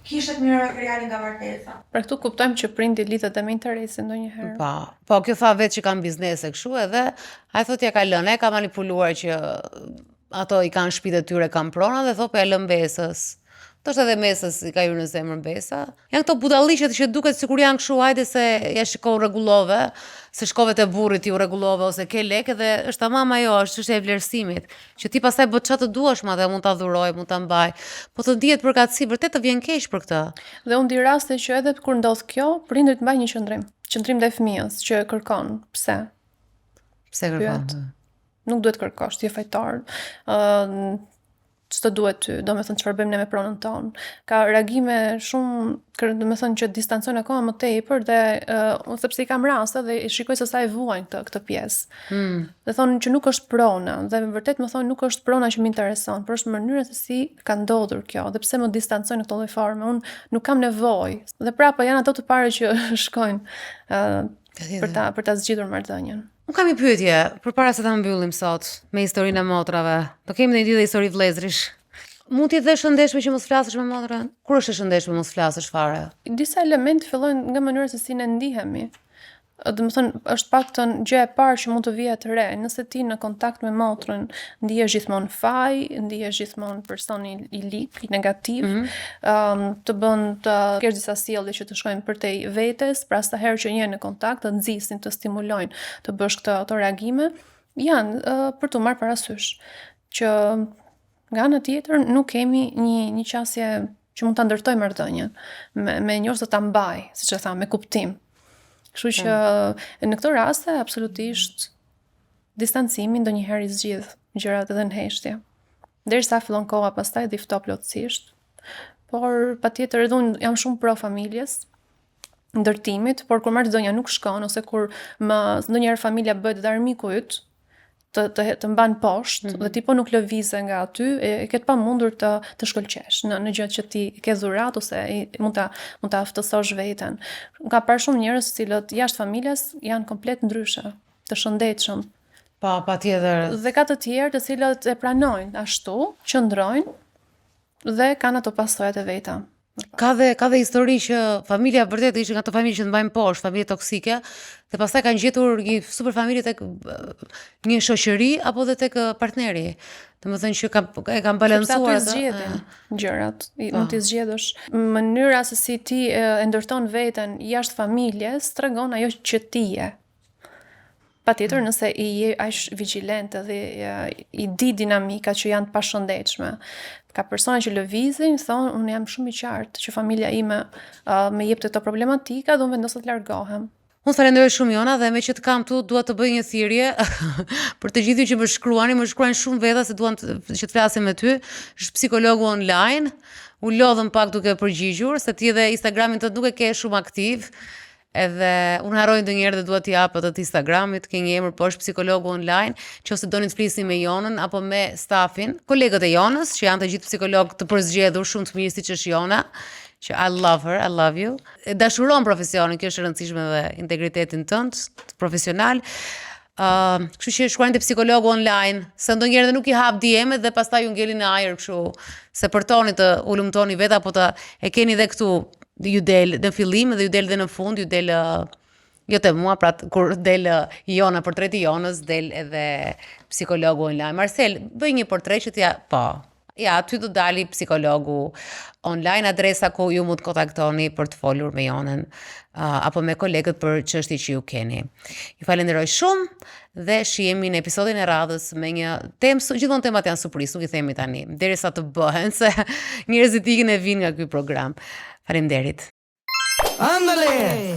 kishte mirë materialin nga martesa. Pra këtu kuptojmë që prindi lidhet edhe me interesin ndonjëherë. Po, kjo tha vetë që kanë biznese kështu edhe ai thotë ja ka lënë, ka manipuluar që ato i kanë shtëpitë e tyre, kanë prona dhe thotë po ja lë mbesës. Thoshte edhe mesës i ka hyrë në zemër mbesa. Janë këto budalliqet që duket sikur janë kështu, hajde se ja shikon rregullove, se shkove te burri ti u rregullove ose ke lekë dhe është tamam ajo, është çështja e vlerësimit, që ti pastaj bëj çfarë të duash, madje mund ta dhuroj, mund ta mbaj. Po të ndihet përkatësi, vërtet të vjen keq për këtë. Dhe unë di raste që edhe kur ndodh kjo, prindërit mbajnë një qendrim ndaj fëmijës që kërkon. Pse? Pse kërkon? Nuk duhet kërkosh, ti je fajtor. Ç'të duhet ty, domethënë çfarë bëjmë ne me pronën tonë. Ka reagime shumë, domethënë që distancojnë akoma më tepër dhe sepse i kam raste dhe i shikoj se sa e vuajnë këtë pjesë. Dhe thonë që nuk është prona, dhe vërtet më thonë nuk është prona që më intereson, por është mënyra se si ka ndodhur kjo dhe pse më distancojnë në këtë lloj forme. Unë nuk kam nevojë. Dhe prapë janë ato të parë që shkojnë për ta zgjidhur marrëdhënien. Unë kam një pyetje, përpara se ta mbyllim sot me historinë e motrave. Do kemi një ditë histori vëllezrish. Mund të jetë shëndetshme që mos flasësh me motrën? Kur është e shëndetshme mos flasësh fare? Disa elemente fillojnë nga mënyra se si ne ndihemi. është paktën gjë e parë që mund të vihet re. Nëse ti në kontakt me motrën ndihesh gjithmonë faj, ndihesh gjithmonë person i lik, i negativ, të bën të kesh disa sjellje që të shkojnë përtej vetes, pra sa herë që je në kontakt të nxisin, të stimulojnë të bësh këto reagime, janë për të marrë parasysh që nga ana tjetër nuk kemi një qasje që mund ta ndërtojë marrëdhënien me njerëz të ta mbaj, siç e tham, me kuptim. Kështu që në këtë raste absolutisht distancimi ndonjëherë i zgjidh gjërat edhe në heshtje. Derisa fillon koha pastaj dhe i fto plotësisht. Por patjetër edhe unë jam shumë pro familjes, ndërtimit, por kur marrëdhënia nuk shkon ose kur ndonjëherë familja bëhet edhe armiku yt, të mban poshtë dhe ti po nuk lëvize nga aty, e ke të pamundur të shkëlqesh në gjërat që ti ke dhurat ose mund ta aftësosh veten. Ka parë shumë njerëz të cilët jashtë familjes janë komplet ndryshe, të shëndetshëm. Patjetër. Dhe ka të tjerë të cilët e pranojnë ashtu, qëndrojnë dhe kanë ato pasojat e veta. Ka dhe histori që familja vërtet ishte nga ato familje që të mbajnë poshtë, familje toksike, dhe pastaj kanë gjetur një super familje tek një shoqëri apo dhe tek partneri. Domethënë që e kanë balancuar ato. Zgjedhin gjërat, mund t'i zgjedhësh. Mënyra se si ti e ndërton veten jashtë familjes tregon ajo që ti je. Patjetër nëse i je aq vigjilente dhe i di dinamika që janë të pashëndetshme. Ka persona që lëvizin, thonë, unë jam shumë i qartë që familja ime me jep të këto problematika dhe unë vendos të largohem. Unë falenderoj shumë Jona dhe me që të kam tu, dua të bëj një thirrje për të gjithë që më shkruajnë shumë veta se duan që të flasim me ty. Është psikologu online. U lodhëm pak duke përgjigjur, se ti dhe Instagramin të nuk e ke shumë aktiv. Edhe unë harroj ndonjëherë dhe dua t'i jap atë të Instagramit, ke një emër po është psikologu online, nëse doni të flisni me Jonën apo me stafin, kolegët e Jonës, që janë të gjithë psikologë të përzgjedhur shumë të mirë siç është Jona, që I love her, I love you. Dashuron profesionin, kjo është e rëndësishme dhe integritetin tënd profesional. Kështu që shkruani te psikologu online, se ndonjëherë nuk i hap DM-et dhe pastaj ju ngelin në ajër kështu, se përtoni të ulumtoni vetë apo të e keni edhe këtu. Ju del në fillim dhe ju del dhe në fund, ju del jo te mua, pra kur del Jona, portreti Jonës, del edhe psikologu online. Marcel, bëj një portret që t'ja, po. Ja, aty do dali psikologu online, adresa ku ju mund të kontaktoni për të folur me Jonën apo me kolegët për çështjet që ju keni. Ju falenderoj shumë dhe shihemi në episodin e radhës me një temë, gjithmonë temat janë surprizë, nuk i themi tani, derisa të bëhen se njerëzit ikën e vinë nga ky program. Faleminderit. Ándale.